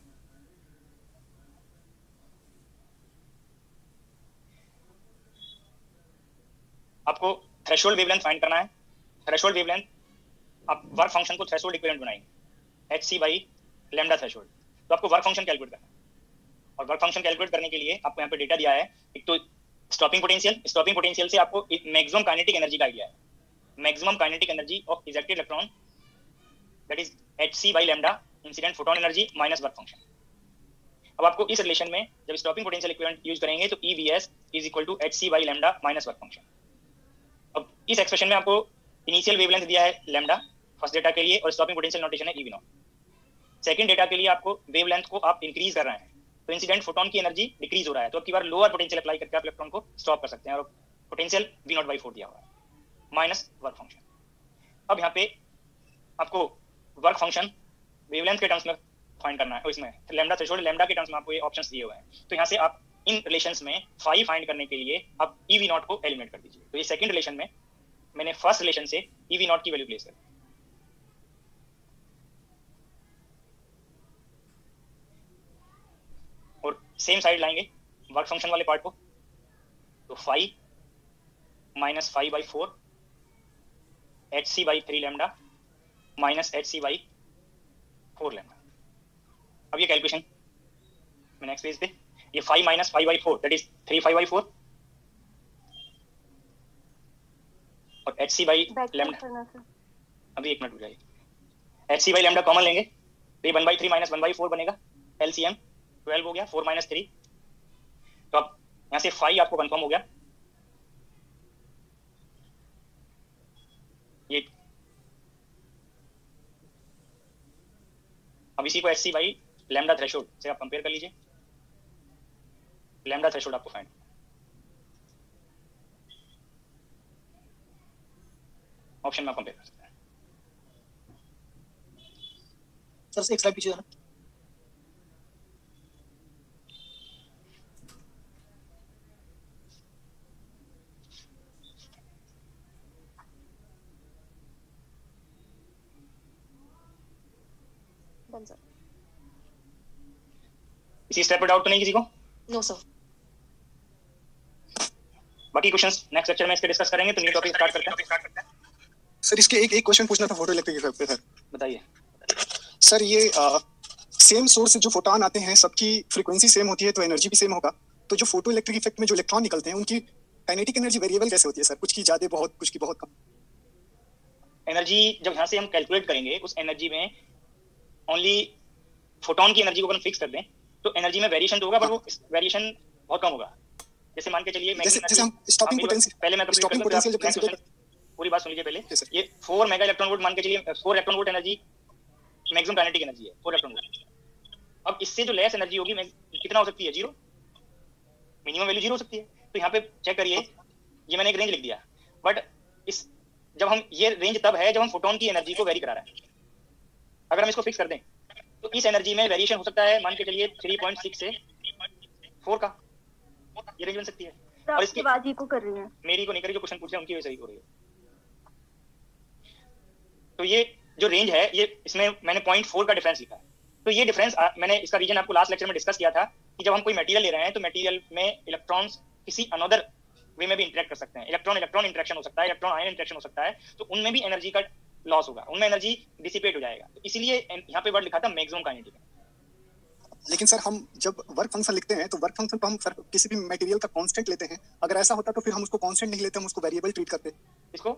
आपको थ्रेशोल्ड वेवलेंथ फाइंड करना है। थ्रेशोल्ड वेवलेंथ आप वर्क फंक्शन को थ्रेशोल्ड इक्विवेलेंट बनाएंगे hc बाई लैम्डा थ्रेशोल्ड। तो आपको वर्क फंक्शन कैलकुलेट करना है, और वर्क फंक्शन कैलकुलेट करने के लिए आपको यहाँ पे डेटा दिया है। एक तो स्टॉपिंग पोटेंशियल से आपको मैक्सिमम काइनेटिक एनर्जी का आइडिया है। Maximum kinetic energy of ejected electron that is hc by lambda incident photon energy minus work function. अब आपको इस रिलेशन में जब स्टॉपिंग पोटेंशियल इक्विवेलेंट यूज करेंगे तो EVS is equal to hc by lambda minus work function. अब इस expression में आपको इनिशियल वेवलेंथ दिया है लैम्डा फर्स्ट डेटा के लिए, और स्टॉपिंग पोटेंशियल नोटेशन है EV नॉट। सेकंड डेटा के लिए आपको वेवलेंथ को आप इंक्रीज कर रहे हैं, तो इंसिडेंट फोटोन की एनर्जी डिक्रीज हो रहा है, तो अब की बार लोअर पोटेंशियल अप्लाई करके आप इलेक्ट्रॉन को स्टॉप कर सकते हैं, और पोटेंशियल V0/4 दिया हुआ है माइनस वर्क फंक्शन। अब यहाँ पे आपको वर्क फंक्शन वेवलेंथ के टर्म्स में फाइंड करना है, इसमें लैम्डा थ्रेशोल्ड लैम्डा के टर्म्स में आपको ये ऑप्शंस दिए हुए हैं। तो यहाँ से आप इन रिलेशंस में फाई फाइंड करने के लिए आप EV0 को एलिमिनेट कर दीजिए। तो ये सेकंड रिलेशन में मैंने फर्स्ट रिलेशन से EV0 की वैल्यू प्लेस कर दी। और सेम साइड लाएंगे वर्क फंक्शन वाले पार्ट को, तो phi minus phi by 4 HC by 3 lambda minus HC by 4 lambda. अब ये कैलकुलेशन मैं नेक्स्ट पेज पे, ये 5 minus 5 by 4 that is 3 5 by 4 और HC बाई लैम्डा, अभी एक मिनट रुक जाइए, HC बाई लैम्डा कॉमन लेंगे तो ये 1/3 माइनस 1/4 बनेगा, LCM 12 हो गया, 4 माइनस 3, तो अब यहाँ से 5 आपको कंफर्म हो गया। ये अब इसी को HC बाई लैम्डा थ्रेशोल्ड से आप कंपेयर कर लीजिए, लैम्डा थ्रेशोल्ड आपको फाइंड, ऑप्शन में आप कंपेयर कर सकते हैं। सर से एक स्लाइड पीछे जाना। इसी स्टेप पर डाउट तो नहीं किसी को? No sir. बाकी क्वेश्चंस नेक्स्ट लेक्चर में इसके डिस्कस करेंगे, तो न्यू टॉपिक स्टार्ट करते हैं। सर इसके एक क्वेश्चन पूछना था फोटो इलेक्ट्रिक इफेक्ट पे सर। बताइए सर, ये सेम सोर्स से जो फोटॉन आते हैं सबकी फ्रीक्वेंसी सेम होती है तो एनर्जी भी सेम होगा, तो जो फोटो इलेक्ट्रिक इफेक्ट में जो इलेक्ट्रॉन निकलते हैं उनकी काइनेटिक एनर्जी वेरिएबल कैसे होती है सर? कुछ की ज्यादा बहुत, कुछ की बहुत कम। एनर्जी जब यहाँ से हम कैलकुलेट करेंगे, उस एनर्जी में ओनली फोटोन की एनर्जी को अगर हम फिक्स कर दें तो एनर्जी में वेरिएशन तो होगा, पर वो वेरिएशन बहुत कम होगा। जैसे मान के चलिए जैसे हम स्टॉपिंग पोटेंशियल, पहले मैं स्टॉपिंग पोटेंशियल जब कंसीडर, पूरी बात सुन लीजिए पहले। ये 4 मेगा इलेक्ट्रॉन वोल्ट मान के चलिए, 4 electron volt energy maximum kinetic energy है, 4 इलेक्ट्रॉन वोल्ट। अब इससे जो लेस एनर्जी होगी कितना हो सकती है? 0, मिनिमम वैल्यू 0 हो सकती है। तो यहाँ पे चेक करिए, ये मैंने एक रेंज लिख दिया, बट इस जब हम ये रेंज तब है जब हम फोटोन की एनर्जी को वेरी करा रहे हैं। अगर हम इसको फिक्स कर दें तो इस एनर्जी में वेरिएशन हो सकता है, मान के चलिए 3.6 से 4 का, ये रेंज बन सकती है। और इसकी बाजी को कर रही है, मेरी को नहीं करी, जो क्वेश्चन पूछ रहे हैं उनकी वजह से ही हो रही है। तो ये जो रेंज है, ये इसमें मैंने 0.4 का डिफरेंस लिखा है। तो ये डिफरेंस मैंने इसका रीजन आपको लास्ट लेक्चर में डिस्कस किया था कि जब हम कोई मटेरियल ले रहे हैं तो मटेरियल में इलेक्ट्रॉन्स किसी अनदर वे में भी इंटरेक्ट कर सकते हैं, इलेक्ट्रॉन इलेक्ट्रॉन इंटरेक्शन हो सकता है, इलेक्ट्रॉन आयन इंटरेक्शन हो सकता है, तो उनमें भी एनर्जी का लॉस होगा, उनमें एनर्जी डिसिपेट हो जाएगा। तो इसीलिए यहाँ पे वर्ड लिखा था मैक्सिमम काइनेटिक। लेकिन सर हम जब वर्क फंक्शन लिखते हैं तो वर्क फंक्शन तो हम सर किसी भी मटेरियल का कांस्टेंट लेते हैं, अगर ऐसा होता तो फिर हम उसको कांस्टेंट नहीं लेते, हम उसको वेरिएबल ट्रीट करते। इसको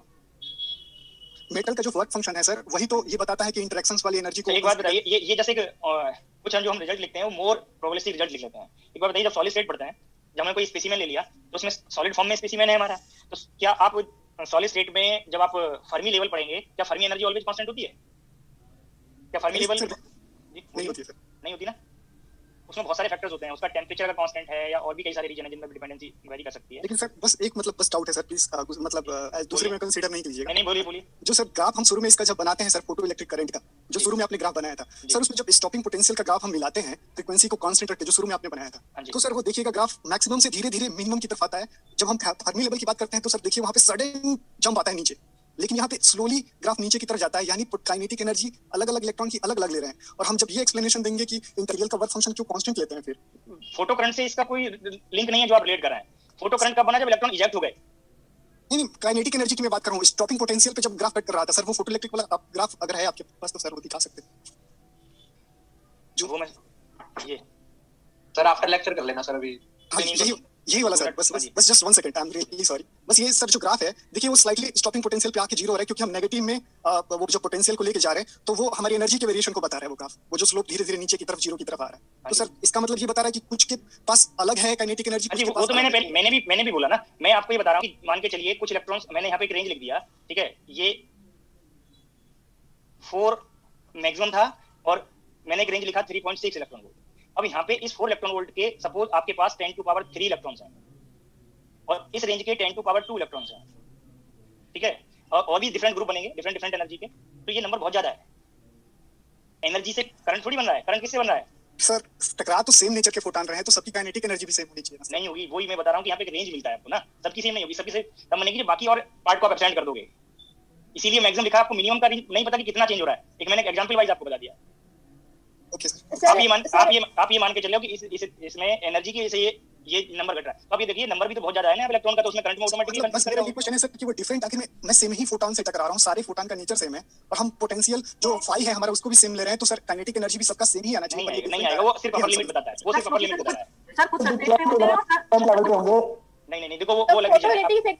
मेटल का जो वर्क फंक्शन है सर, वही तो ये बताता है कि इंटरेक्शंस वाली एनर्जी को। एक बात बताइए, ये जैसे कुछ जो हम रिजल्ट लिखते हैं वो मोर प्रोबेबिलिस्टिक रिजल्ट लिख लेते हैं। एक बार बताइए, जब सॉलिड स्टेट पढ़ते हैं, जब हमने कोई स्पेसिमेन ले लिया तो उसमें सॉलिड फॉर्म में स्पेसिमेन है हमारा, तो क्या आप सॉलिड स्टेट में जब आप फर्मी लेवल पढ़ेंगे, क्या फर्मी एनर्जी ऑलवेज कांस्टेंट होती है? क्या फर्मी लेवल नहीं होती सर? नहीं होती ना, उसमें बहुत सारे फैक्टर्स होते हैं, उसका टेंपरेचर का कांस्टेंट है या और भी कई सारे रीजन है जिनमें डिपेंडेंसी वेरी कर सकती है। लेकिन सर बस एक बस डाउट है सर, प्लीज मतलब दूसरे में कंसीडर नहीं कीजिएगा। नहीं, बोलिए। जो सर ग्राफ हम शुरू में इसका जब बनाते हैं सर, फोटो इलेक्ट्रिक करंट का जो शुरू में आपने ग्राफ बनाया था सर, उसमें जब स्टॉपिंग पोटेंशियल का ग्राफ हम मिलाते हैं फ्रीक्वेंसी को कांस्टेंट रखते, जो शुरू में आपने बनाया था, तो सर वो देखिएगा ग्राफ मैक्सिमम से धीरे धीरे मिनिमम की तरफ आता है। जब हम फर्मी लेवल की बात करते हैं तो सर देखिए वहां पे सडन जंप आता है नीचे, लेकिन यहाँ पे स्लोली ग्राफ नीचे की तरफ जाता है, यानी काइनेटिक एनर्जी अलग अलग इलेक्ट्रॉन की अलग अलग ले रहे हैं। और हम जब ये एक्सप्लेनेशन देंगे कि इंटीग्रल का वर्क फंक्शन क्यों कांस्टेंट लेते हैं, फिर फोटो करंट से इसका कोई लिंक नहीं है जो आप रिलेट कर रहे हैं। फोटो करंट कब बना? जब इलेक्ट्रॉन इजेक्ट हो गए। नहीं, काइनेटिक एनर्जी की मैं बात कर रहा हूँ। स्टॉपिंग पोटेंशियल पे जब ग्राफ कट कर रहा था सर, वो फोटो इलेक्ट्रिक वाला ग्राफ अगर है आपके पास तो सर वो दिखा सकते हैं। जो वो मैं ये सर आफ्टर लेक्चर कर लेना सर अभी। हाँ, यही वाला सर, बस just 1 second, I am really sorry. बस ये सर जो ग्राफ है देखिए, वो स्लाइटली स्टॉपिंग पोटेंशियल पे आके 0 हो रहा है, क्योंकि हम नेगेटिव में वो जो पोटेंशियल को लेके जा रहे हैं, तो वो हमारी एनर्जी के वेरिएशन को बता रहा है वो ग्राफ, वो जो स्लोप धीरे धीरे नीचे की तरफ 0 की तरफ आ रहा है। तो सर इसका मतलब ये बता रहा है कि कुछ के पास अलग है काइनेटिक एनर्जी, कुछ के पास। वो तो मैंने भी बोला ना, मैं आपको ये बता रहा हूँ कि मान के चलिए कुछ इलेक्ट्रॉन्स, मैंने यहाँ पे एक रेंज लिख दिया, ठीक है, ये 4 मैक्सिमम था और मैंने एक रेंज लिखा 3.6 इलेक्ट्रॉन वोल्ट। अब यहाँ पे इस 4 इलेक्ट्रॉन वोल्ट के सपोज आपके पास 10⁻³ इलेक्ट्रॉन्स हैं और इस रेंज के 10⁻² इलेक्ट्रॉन्स हैं, ठीक है। और भी डिफरेंट ग्रुप बनेंगे डिफरेंट डिफरेंट एनर्जी के, तो ये नंबर बहुत ज्यादा है। एनर्जी से करंट थोड़ी बन रहा है, करंट किससे बन रहा है सर? टकरा तो सेम नेचर के फोटॉन रहे हैं, तो सबकी काइनेटिक एनर्जी भी सेम होनी चाहिए ना? नहीं होगी, वही मैं बता रहा हूँ कि यहाँ पे एक रेंज मिलता है आपको ना, सबकी सेम नहीं होगी, सबकी से कम बनेगी, बाकी और पार्ट को आप एब्सेंट कर दोगे। इसीलिए मैक्सिमम लिखा, आपको मिनिमम का नहीं पता कि कितना चेंज हो रहा है, एक मैंने एग्जांपल वाइज आपको बता दिया। Okay sir. आप ये मान के चलो कि इसमें एनर्जी की ये नंबर घट रहा है, तो आप ये देखिए नंबर भी तो बहुत ज्यादा है ना इलेक्ट्रॉन का, तो उसमें करंट में ऑटोमेटिकली बस मेरा ये क्वेश्चन है सर कि वो डिफरेंट, आखिर मैं सेम ही फोटॉन से टकरा रहा हूँ, सारे फोटॉन का नेचर सेम है और हम पोटेंशियल जो फाई है हमारा उसको भी सेम ले रहे हैं, तो सर काइनेटिक एनर्जी भी सबका सेम ही आना चाहिए? नहीं आएगा, वो सिर्फ अपर लिमिट बताता है, वो सिर्फ अपर लिमिट बताता है सर कुछ नहीं देखो वो अलग चीज है।